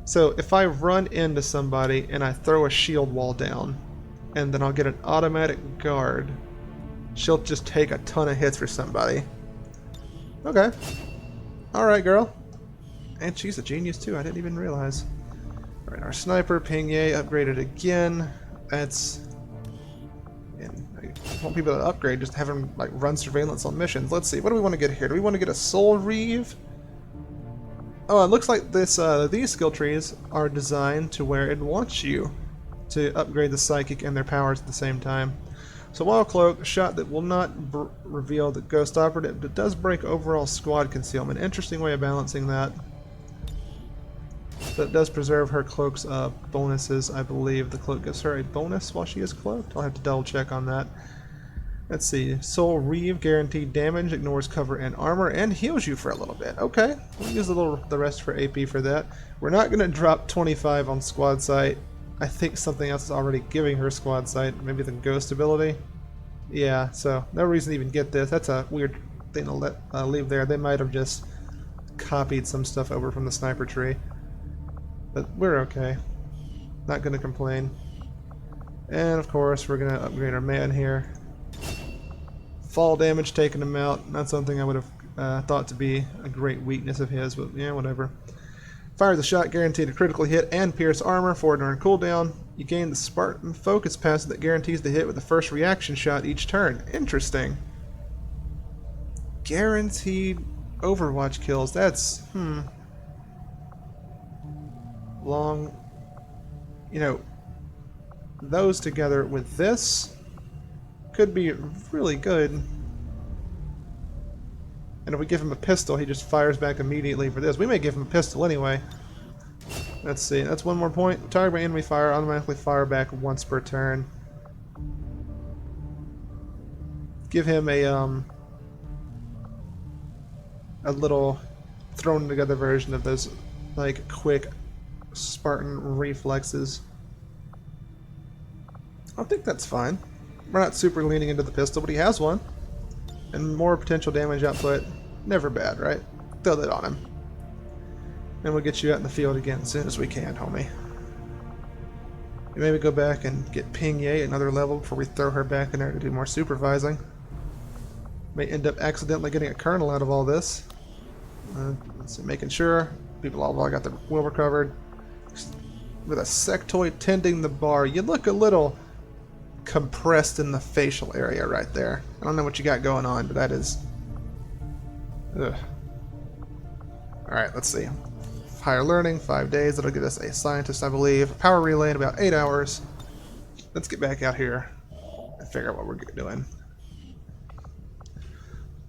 So if I run into somebody and I throw a shield wall down, and then I'll get an automatic guard, she'll just take a ton of hits for somebody. Okay. Alright, girl. And she's a genius too, I didn't even realize. Alright, our sniper, Pingye, upgraded again. That's... And I want people to upgrade, just have them run surveillance on missions. Let's see, what do we want to get here? Do we want to get a Soul Reeve? Oh, it looks like these skill trees are designed to where it wants you to upgrade the psychic and their powers at the same time. So Wild Cloak, a shot that will not reveal the Ghost Operative, but does break overall squad concealment. Interesting way of balancing that. But it does preserve her cloak's bonuses. I believe the cloak gives her a bonus while she is cloaked. I'll have to double check on that. Let's see. Soul Reeve, guaranteed damage, ignores cover and armor, and heals you for a little bit. Okay, we'll use the rest for AP for that. We're not going to drop 25 on squad sight. I think something else is already giving her squad sight. Maybe the ghost ability. Yeah, so no reason to even get this. That's a weird thing to leave there. They might have just copied some stuff over from the sniper tree. But we're okay. Not going to complain. And of course, we're gonna upgrade our man here. Fall damage taking him out. Not something I would have thought to be a great weakness of his, but yeah, whatever. Fire the shot, guaranteed a critical hit and pierce armor for during cooldown. You gain the Spartan focus passive that guarantees the hit with the first reaction shot each turn. Interesting. Guaranteed Overwatch kills. That's long. You know, those together with this could be really good. And if we give him a pistol, he just fires back immediately for this. We may give him a pistol anyway. Let's see. That's one more point. Target by enemy fire automatically fire back once per turn. Give him a little thrown together version of those like quick Spartan reflexes. I think that's fine. We're not super leaning into the pistol, but he has one. And more potential damage output. Never bad, right? Throw that on him. And we'll get you out in the field again as soon as we can, homie. Maybe go back and get Ping Ye another level before we throw her back in there to do more supervising. May end up accidentally getting a colonel out of all this. Let's see, making sure people all got their will recovered. With a sectoid tending the bar, you look a little compressed in the facial area right there. I don't know what you got going on, but that is... Ugh. Alright, let's see. Higher learning, 5 days. That'll get us a scientist, I believe. Power relay in about 8 hours. Let's get back out here and figure out what we're doing.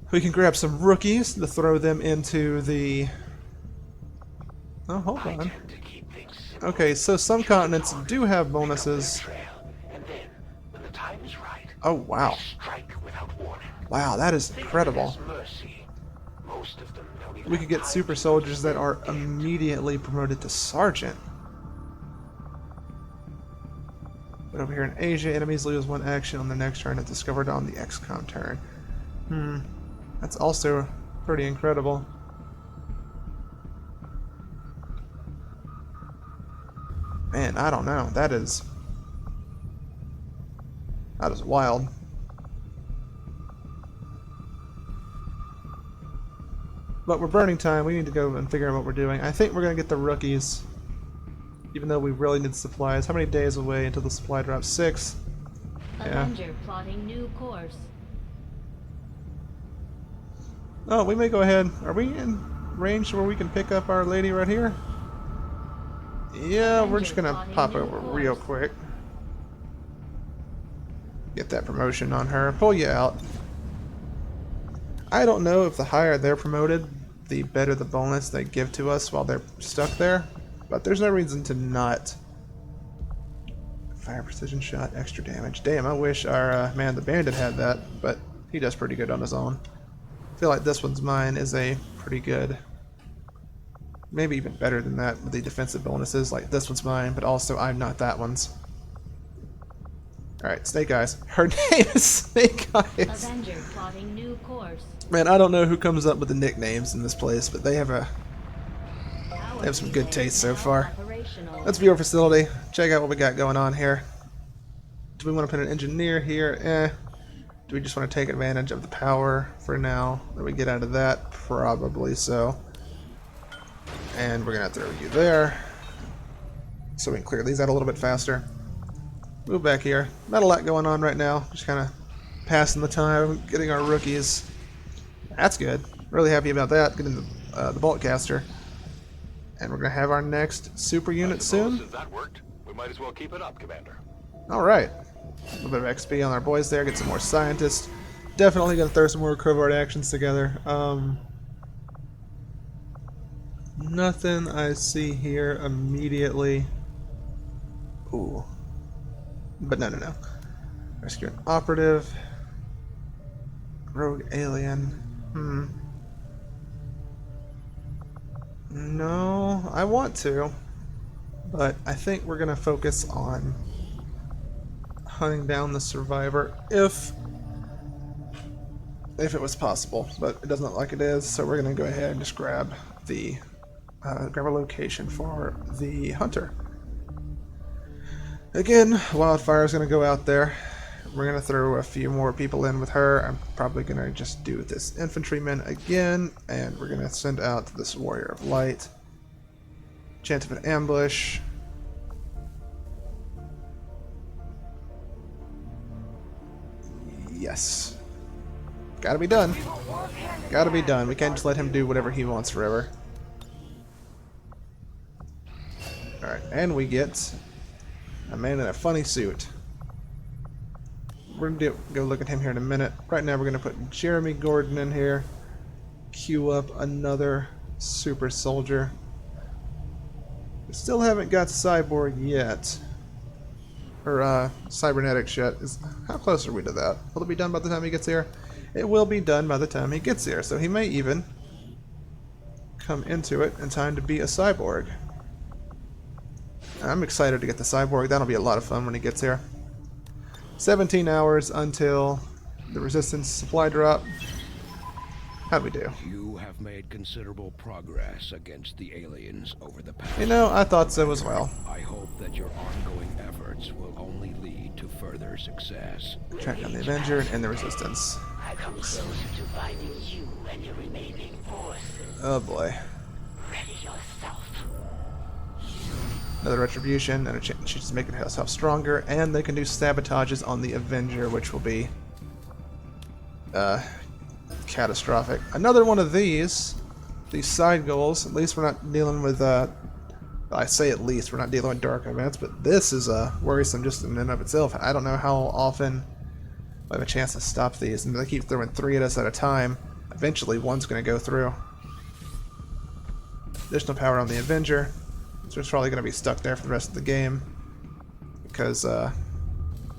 We can grab some rookies to throw them into the... Oh, hold on. Okay, so some continents do have bonuses. Oh, wow. Wow, that is incredible. We could get super soldiers that are immediately promoted to sergeant. But over here in Asia, enemies lose 1 action on the next turn if discovered on the Xcom turn. That's also pretty incredible. Man, I don't know. That is wild. But we're burning time. We need to go and figure out what we're doing. I think we're going to get the rookies, even though we really need supplies. How many days away until the supply drops? 6. Yeah. Avenger plotting new course. Oh, we may go ahead. Are we in range where we can pick up our lady right here? Yeah, we're just going to pop over real quick. Get that promotion on her. Pull you out. I don't know if the higher they're promoted, the better the bonus they give to us while they're stuck there. But there's no reason to not. Fire precision shot, extra damage. Damn, I wish our man the bandit had that, but he does pretty good on his own. I feel like this one's mine is a pretty good, maybe even better than that with the defensive bonuses. Like this one's mine, but also I'm not that one's. Alright, Snake Eyes. Her name is Snake Eyes. Avenger plotting new course. Man, I don't know who comes up with the nicknames in this place, but they have some good taste so far. Let's view our facility. Check out what we got going on here. Do we want to put an engineer here? Do we just want to take advantage of the power for now that we get out of that? Probably so. And we're going to throw you there so we can clear these out a little bit faster. Move back here. Not a lot going on right now. Just kind of passing the time, getting our rookies. That's good. Really happy about that. Getting the bolt caster. And we're going to have our next super unit soon. Since that worked, we might as well keep it up, Commander. Alright. A little bit of XP on our boys there. Get some more scientists. Definitely going to throw some more covert actions together. Nothing I see here immediately. Ooh. But no. Rescue an operative. Rogue alien. No, I want to. But I think we're going to focus on hunting down the survivor if it was possible. But it doesn't look like it is, so we're going to go ahead and just grab a location for the hunter. Again, Wildfire's going to go out there. We're going to throw a few more people in with her. I'm probably going to just do this infantryman again, and we're going to send out this Warrior of Light. Chance of an ambush. Yes. Gotta be done. Gotta be done. We can't just let him do whatever he wants forever. Alright, and we get a man in a funny suit. We're gonna go look at him here in a minute. Right now we're gonna put Jeremy Gordon in here. Queue up another super soldier. We still haven't got Cyborg yet. Or Cybernetics yet. How close are we to that? Will it be done by the time he gets here? It will be done by the time he gets here, so he may even come into it in time to be a cyborg. I'm excited to get the cyborg. That'll be a lot of fun when he gets here. 17 hours until the resistance supply drop. How'd we do? You have made considerable progress against the aliens over the past. You know, I thought so as well. I hope that your ongoing efforts will only lead to further success. Track down the Avenger and end the resistance. I come closer to finding you and your remaining forces. Oh boy. Ready yourself. Another retribution and a chance to make herself stronger, and they can do sabotages on the Avenger, which will be catastrophic. Another one of these side goals. At least we're not dealing with I say at least we're not dealing with dark events, but this is worrisome just in and of itself. I don't know how often I have a chance to stop these, and they keep throwing 3 at us at a time. Eventually one's going to go through. Additional power on the Avenger, so it's probably going to be stuck there for the rest of the game, because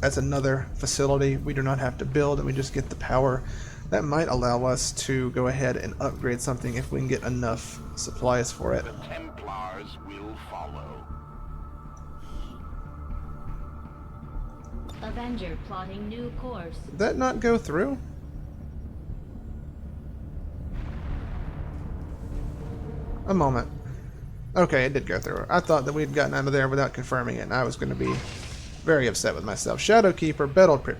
that's another facility we do not have to build, and we just get the power. That might allow us to go ahead and upgrade something if we can get enough supplies for it. The Templars will follow. Avenger plotting new course. Did that not go through? A moment. Okay, it did go through. I thought that we'd gotten out of there without confirming it, and I was going to be very upset with myself. Shadowkeeper,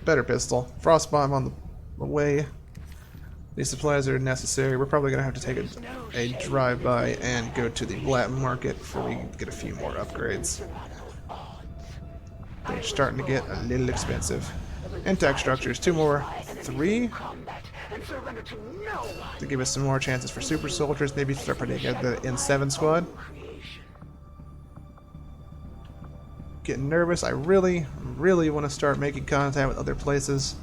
better pistol, Frost Bomb on the way. These supplies are necessary. We're probably going to have to take a drive-by and go to the black market before we get a few more upgrades. They're starting to get a little expensive. Intact structures, 2 more, 3 to give us some more chances for super soldiers. Maybe start putting together the N7 squad. Getting nervous. I really want to start making contact with other places.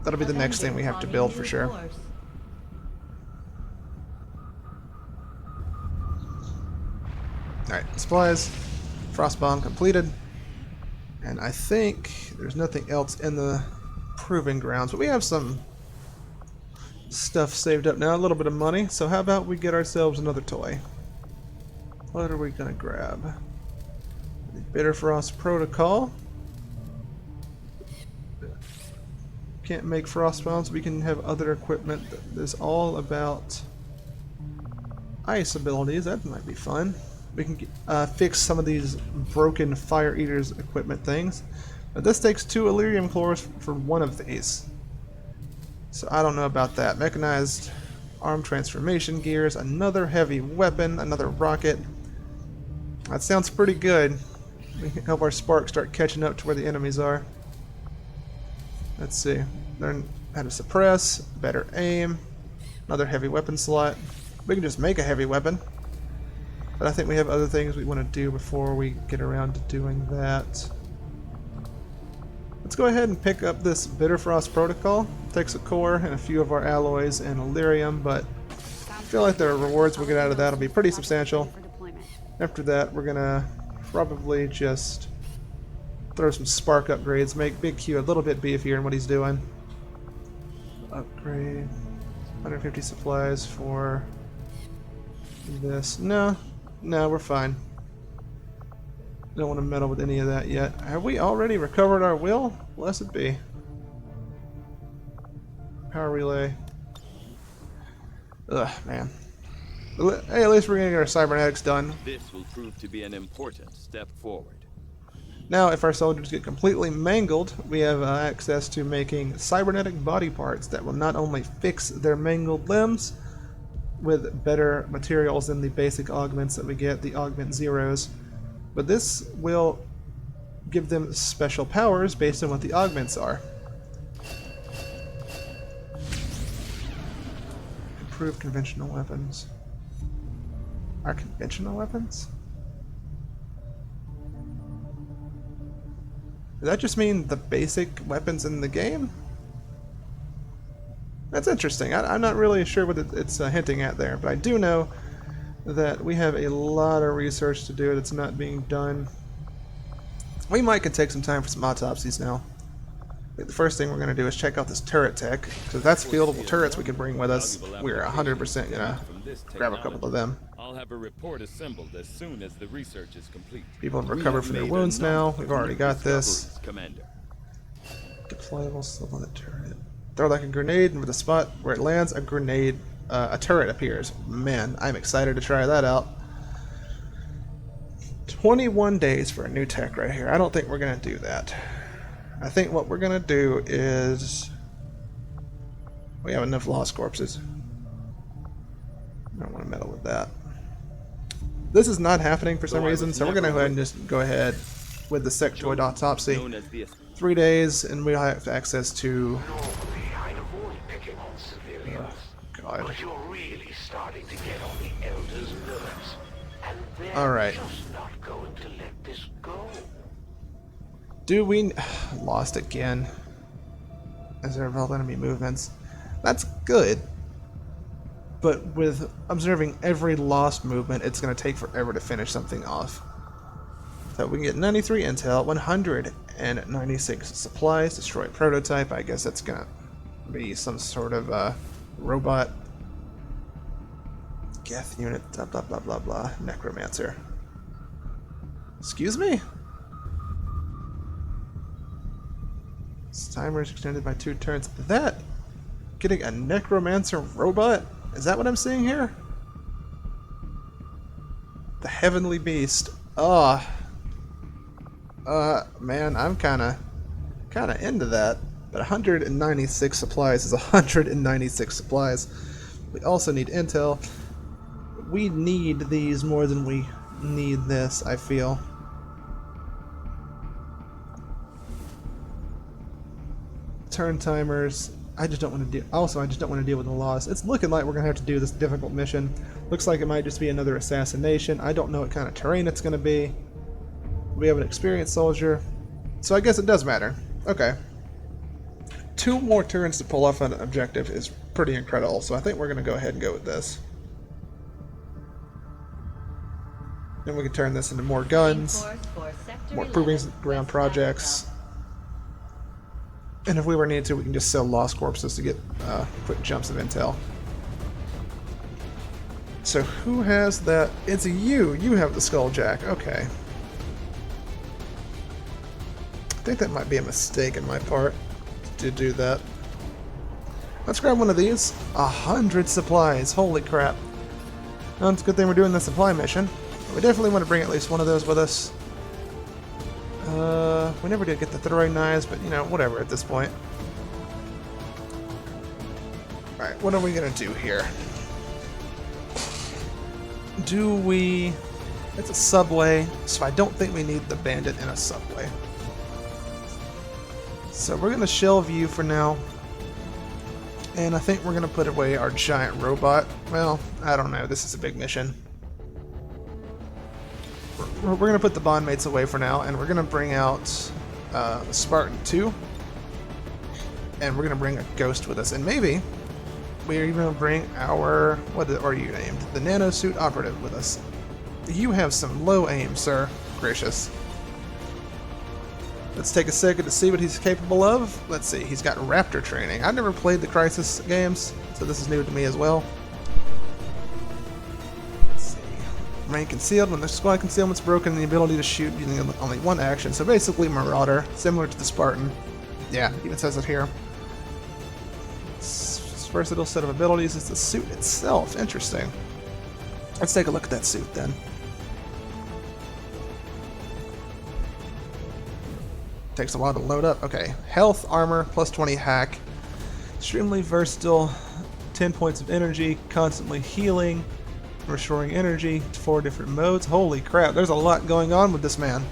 That'll be the next thing we have to build for sure. Alright, supplies. Frost bomb completed. And I think there's nothing else in the proving grounds, but we have some stuff saved up now, a little bit of money. So how about we get ourselves another toy? What are we gonna grab? The Bitterfrost Protocol. Can't make frost bombs. We can have other equipment that is all about ice abilities. That might be fun. We can fix some of these broken Fire Eaters equipment things. But this takes 2 Illyrium cores for one of these. So I don't know about that. Mechanized arm transformation gears, another heavy weapon, another rocket. That sounds pretty good. We can help our sparks start catching up to where the enemies are. Let's see. Learn how to suppress, better aim, another heavy weapon slot. We can just make a heavy weapon. But I think we have other things we want to do before we get around to doing that. Let's go ahead and pick up this Bitterfrost Protocol. Takes a core and a few of our alloys and Illyrium, but I feel like the rewards we'll get out of that will be pretty substantial. After that, we're gonna probably just throw some spark upgrades, make Big Q a little bit beefier in what he's doing. Upgrade 150 supplies for this. No, we're fine. Don't want to meddle with any of that yet. Have we already recovered our will? Blessed be. Power relay. Ugh, man. Hey, at least we're gonna get our cybernetics done. This will prove to be an important step forward. Now, if our soldiers get completely mangled, we have access to making cybernetic body parts that will not only fix their mangled limbs with better materials than the basic augments that we get, the augment zeros, but this will give them special powers based on what the augments are. Improve conventional weapons. Our conventional weapons? Does that just mean the basic weapons in the game? That's interesting. I'm not really sure what it's hinting at there, but I do know that we have a lot of research to do that's not being done. We might could take some time for some autopsies now. The first thing we're going to do is check out this turret tech, because that's fieldable turrets we can bring with us. We're 100% gonna grab a couple of them. I'll have a report assembled as soon as the research is complete. People have recovered from their wounds now. We've already got this. Commander. Deployable still on the turret. Throw like a grenade, and with the spot where it lands, a grenade, a turret appears. Man, I'm excited to try that out. 21 days for a new tech right here. I don't think we're going to do that. I think what we're going to do is... we have enough lost corpses. I don't want to meddle with that. This is not happening for some reason, so we're going to go ahead and just go ahead with the sectoid autopsy. 3 days, and we'll have access to... Normally, I'd avoid picking on civilians. God. But you're really starting to get on the Elders' nerves. And they're Alright. just not going to let this go. Do we... lost again. As there are enemy movements. That's good. But with observing every lost movement, it's going to take forever to finish something off. So we can get 93 intel, 196 supplies, destroy prototype. I guess that's going to be some sort of robot. Geth unit, blah blah blah blah blah. Necromancer. Excuse me? This timer is extended by 2 turns. That getting a necromancer robot? Is that what I'm seeing here? The heavenly beast. Man, I'm kind of into that. But 196 supplies is 196 supplies. We also need intel. We need these more than we need this, I feel. Turn timers. I just don't want to deal. Also, I just don't want to deal with the loss. It's looking like we're gonna have to do this difficult mission. Looks like it might just be another assassination. I don't know what kind of terrain it's gonna be. We have an experienced soldier, so I guess it does matter. Okay. 2 more turns to pull off an objective is pretty incredible. So I think we're gonna go ahead and go with this. Then we can turn this into more guns, more proving ground projects. And if we were needed to, we can just sell lost corpses to get quick jumps of intel. So who has that? It's you. You have the Skulljack. Okay. I think that might be a mistake on my part to do that. Let's grab one of these. 100 supplies. Holy crap. Well, it's a good thing we're doing the supply mission. We definitely want to bring at least one of those with us. We never did get the throwing knives, but you know, whatever at this point. Alright, what are we gonna do here? Do we... It's a subway, so I don't think we need the bandit in a subway. So we're gonna shelve you for now. And I think we're gonna put away our giant robot. Well, I don't know, this is a big mission. We're going to put the bondmates away for now, and we're going to bring out Spartan 2, and we're going to bring a ghost with us, and maybe we're even going to bring our, what are you named? The nanosuit operative with us. You have some low aim, sir. Gracious. Let's take a second to see what he's capable of. Let's see, he's got raptor training. I've never played the Crisis games, so this is new to me as well. Remain concealed. When the squad concealment's broken, the ability to shoot using only 1 action. So basically Marauder, similar to the Spartan. Yeah, even says it here. Its versatile set of abilities is the suit itself. Interesting. Let's take a look at that suit then. takes a while to load up. Okay, health, armor, plus 20 hack. Extremely versatile, 10 points of energy, constantly healing, restoring energy, 4 different modes. Holy crap, there's a lot going on with this man.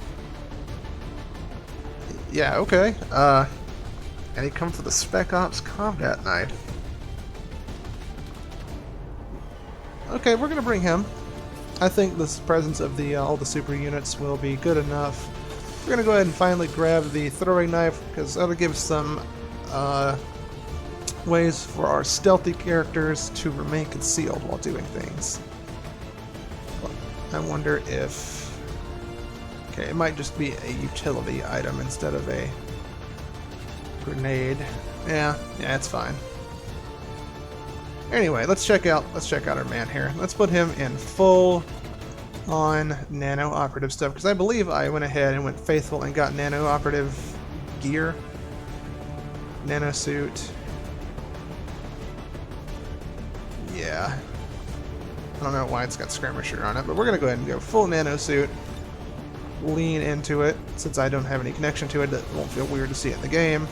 Yeah, okay. And he comes with a Spec Ops combat knife. Okay, we're gonna bring him. I think the presence of the all the super units will be good enough. We're gonna go ahead and finally grab the throwing knife because that'll give some ways for our stealthy characters to remain concealed while doing things. I wonder if... Okay, it might just be a utility item instead of a grenade. Yeah, it's fine. Anyway, let's check out our man here. Let's put him in full on nano operative stuff because I believe I went ahead and went faithful and got nano operative gear, nano suit. Yeah, I don't know why it's got skirmisher on it, but we're gonna go ahead and go full nano suit. Lean into it since I don't have any connection to it. It won't feel weird to see it in the game.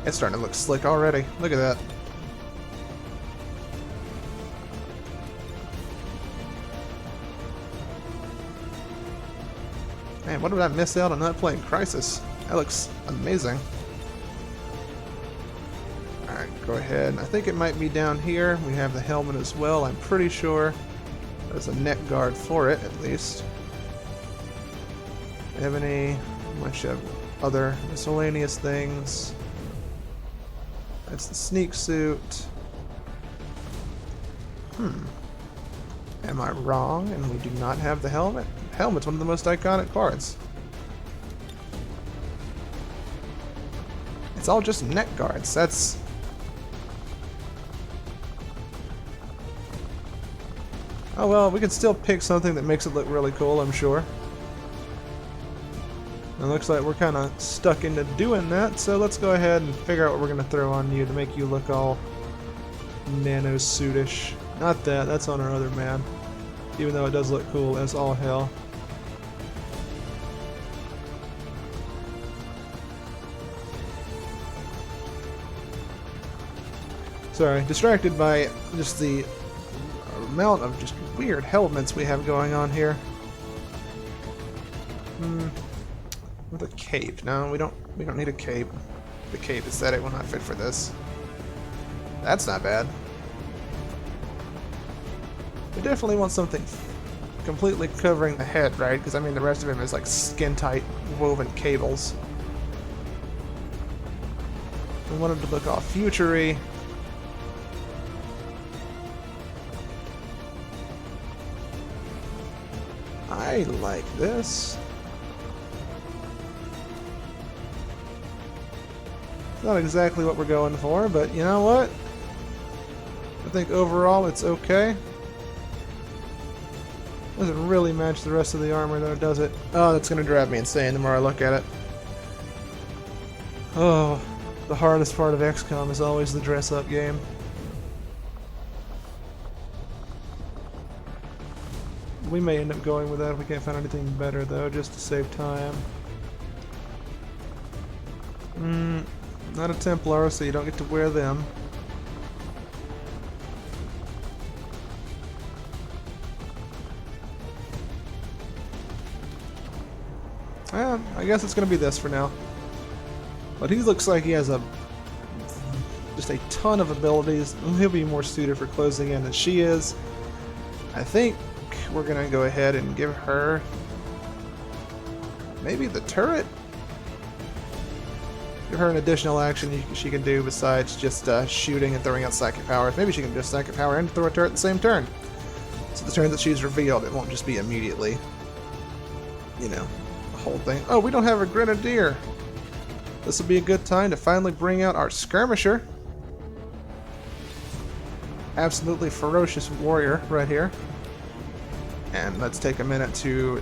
It's starting to look slick already. Look at that. Man, what did I miss out on not playing Crisis? That looks amazing. Alright, go ahead. I think it might be down here. We have the helmet as well. I'm pretty sure there's a neck guard for it, at least. We have any bunch of other miscellaneous things. That's the sneak suit. Am I wrong and we do not have the helmet? Helmet's one of the most iconic parts. It's all just neck guards. That's... Oh well, we can still pick something that makes it look really cool, I'm sure. It looks like we're kind of stuck into doing that, so let's go ahead and figure out what we're going to throw on you to make you look all nano-suitish. Not that, that's on our other man. Even though it does look cool as all hell. Sorry, distracted by just the amount of just weird helmets we have going on here. With a cape. No, we don't need a cape. The cape aesthetic will not fit for this. That's not bad. We definitely want something completely covering the head, right? Because I mean the rest of him is like skin-tight woven cables. We wanted to look all futury. I like this. Not exactly what we're going for, but you know what? I think overall it's okay. Doesn't really match the rest of the armor though, does it? Oh, that's gonna drive me insane the more I look at it. Oh, the hardest part of Xcom is always the dress-up game. We may end up going with that if we can't find anything better though, just to save time. Not a Templar, so you don't get to wear them. Well, I guess it's gonna be this for now. But he looks like he has just a ton of abilities. He'll be more suited for closing in than she is. I think we're gonna go ahead and give her maybe the turret. Give her an additional action she can do besides just shooting and throwing out psychic powers. Maybe she can just psychic power and throw a turret at the same turn. So the turn that she's revealed, it won't just be immediately, you know, the whole thing. Oh, we don't have a grenadier. This will be a good time to finally bring out our skirmisher. Absolutely ferocious warrior right here. And let's take a minute to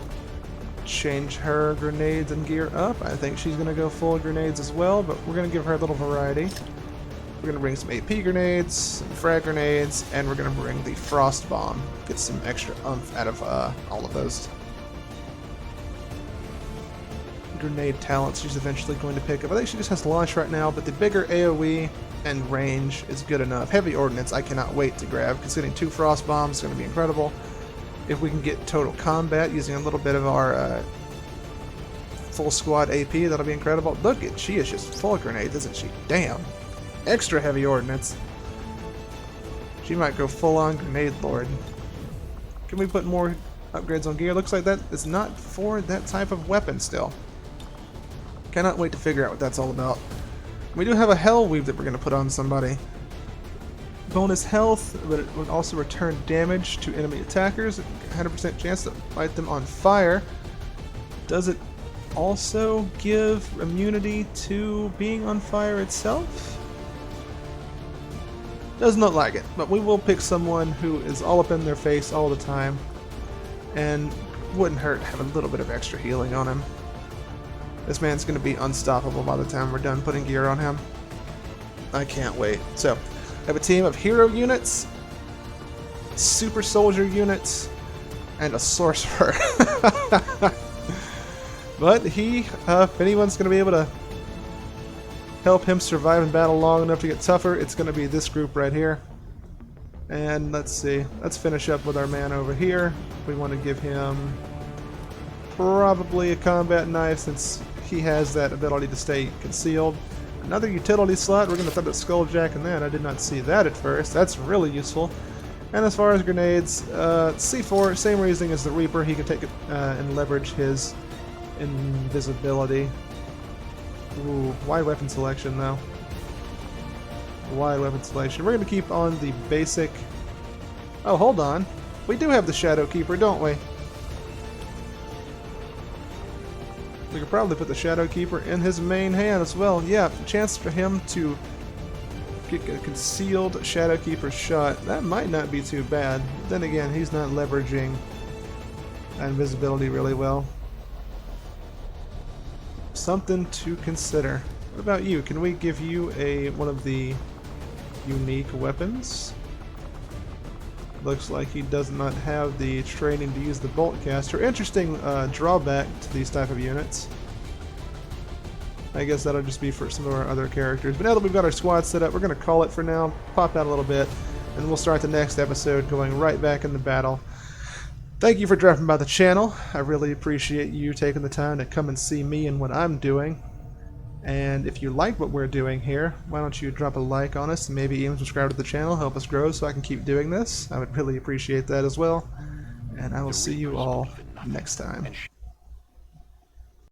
change her grenades and gear up. I think she's going to go full grenades as well, but we're going to give her a little variety. We're going to bring some AP grenades, some frag grenades, and we're going to bring the frost bomb. Get some extra oomph out of all of those. grenade talents she's eventually going to pick up. I think she just has launch right now, but the bigger AoE and range is good enough. Heavy ordnance I cannot wait to grab, because getting 2 frost bombs is going to be incredible. If we can get total combat using a little bit of our full squad AP, that'll be incredible. Look at, she is just full of grenades, isn't she? Damn. Extra heavy ordnance. She might go full on grenade lord. Can we put more upgrades on gear? Looks like that is not for that type of weapon still. Cannot wait to figure out what that's all about. We do have a hell weave that we're going to put on somebody. Bonus health, but it would also return damage to enemy attackers. 100% chance to light them on fire. Does it also give immunity to being on fire itself? Doesn't look like it, but we will pick someone who is all up in their face all the time, and wouldn't hurt to have a little bit of extra healing on him. This man's going to be unstoppable by the time we're done putting gear on him. I can't wait. So, I have a team of hero units, super soldier units, and a sorcerer. But if anyone's going to be able to help him survive in battle long enough to get tougher, it's going to be this group right here. And let's see, let's finish up with our man over here. We want to give him probably a combat knife, since he has that ability to stay concealed. Another utility slot, we're going to throw the skulljack in that. I did not see that at first. That's really useful. And as far as grenades, C4, same reasoning as the Reaper. He can take it and leverage his invisibility. Ooh, wide weapon selection though. Wide weapon selection. We're going to keep on the basic... Oh, hold on. We do have the Shadow Keeper, don't we? We could probably put the Shadow Keeper in his main hand as well. Yeah, chance for him to get a concealed Shadow Keeper shot. That might not be too bad. Then again, he's not leveraging invisibility really well. Something to consider. What about you? Can we give you one of the unique weapons? Looks like he does not have the training to use the bolt caster. Interesting drawback to these type of units. I guess that'll just be for some of our other characters. But now that we've got our squad set up, we're going to call it for now, pop out a little bit, and we'll start the next episode going right back into battle. Thank you for dropping by the channel. I really appreciate you taking the time to come and see me and what I'm doing. And if you like what we're doing here, why don't you drop a like on us and maybe even subscribe to the channel, help us grow so I can keep doing this. I would really appreciate that as well. And I will see you all next time.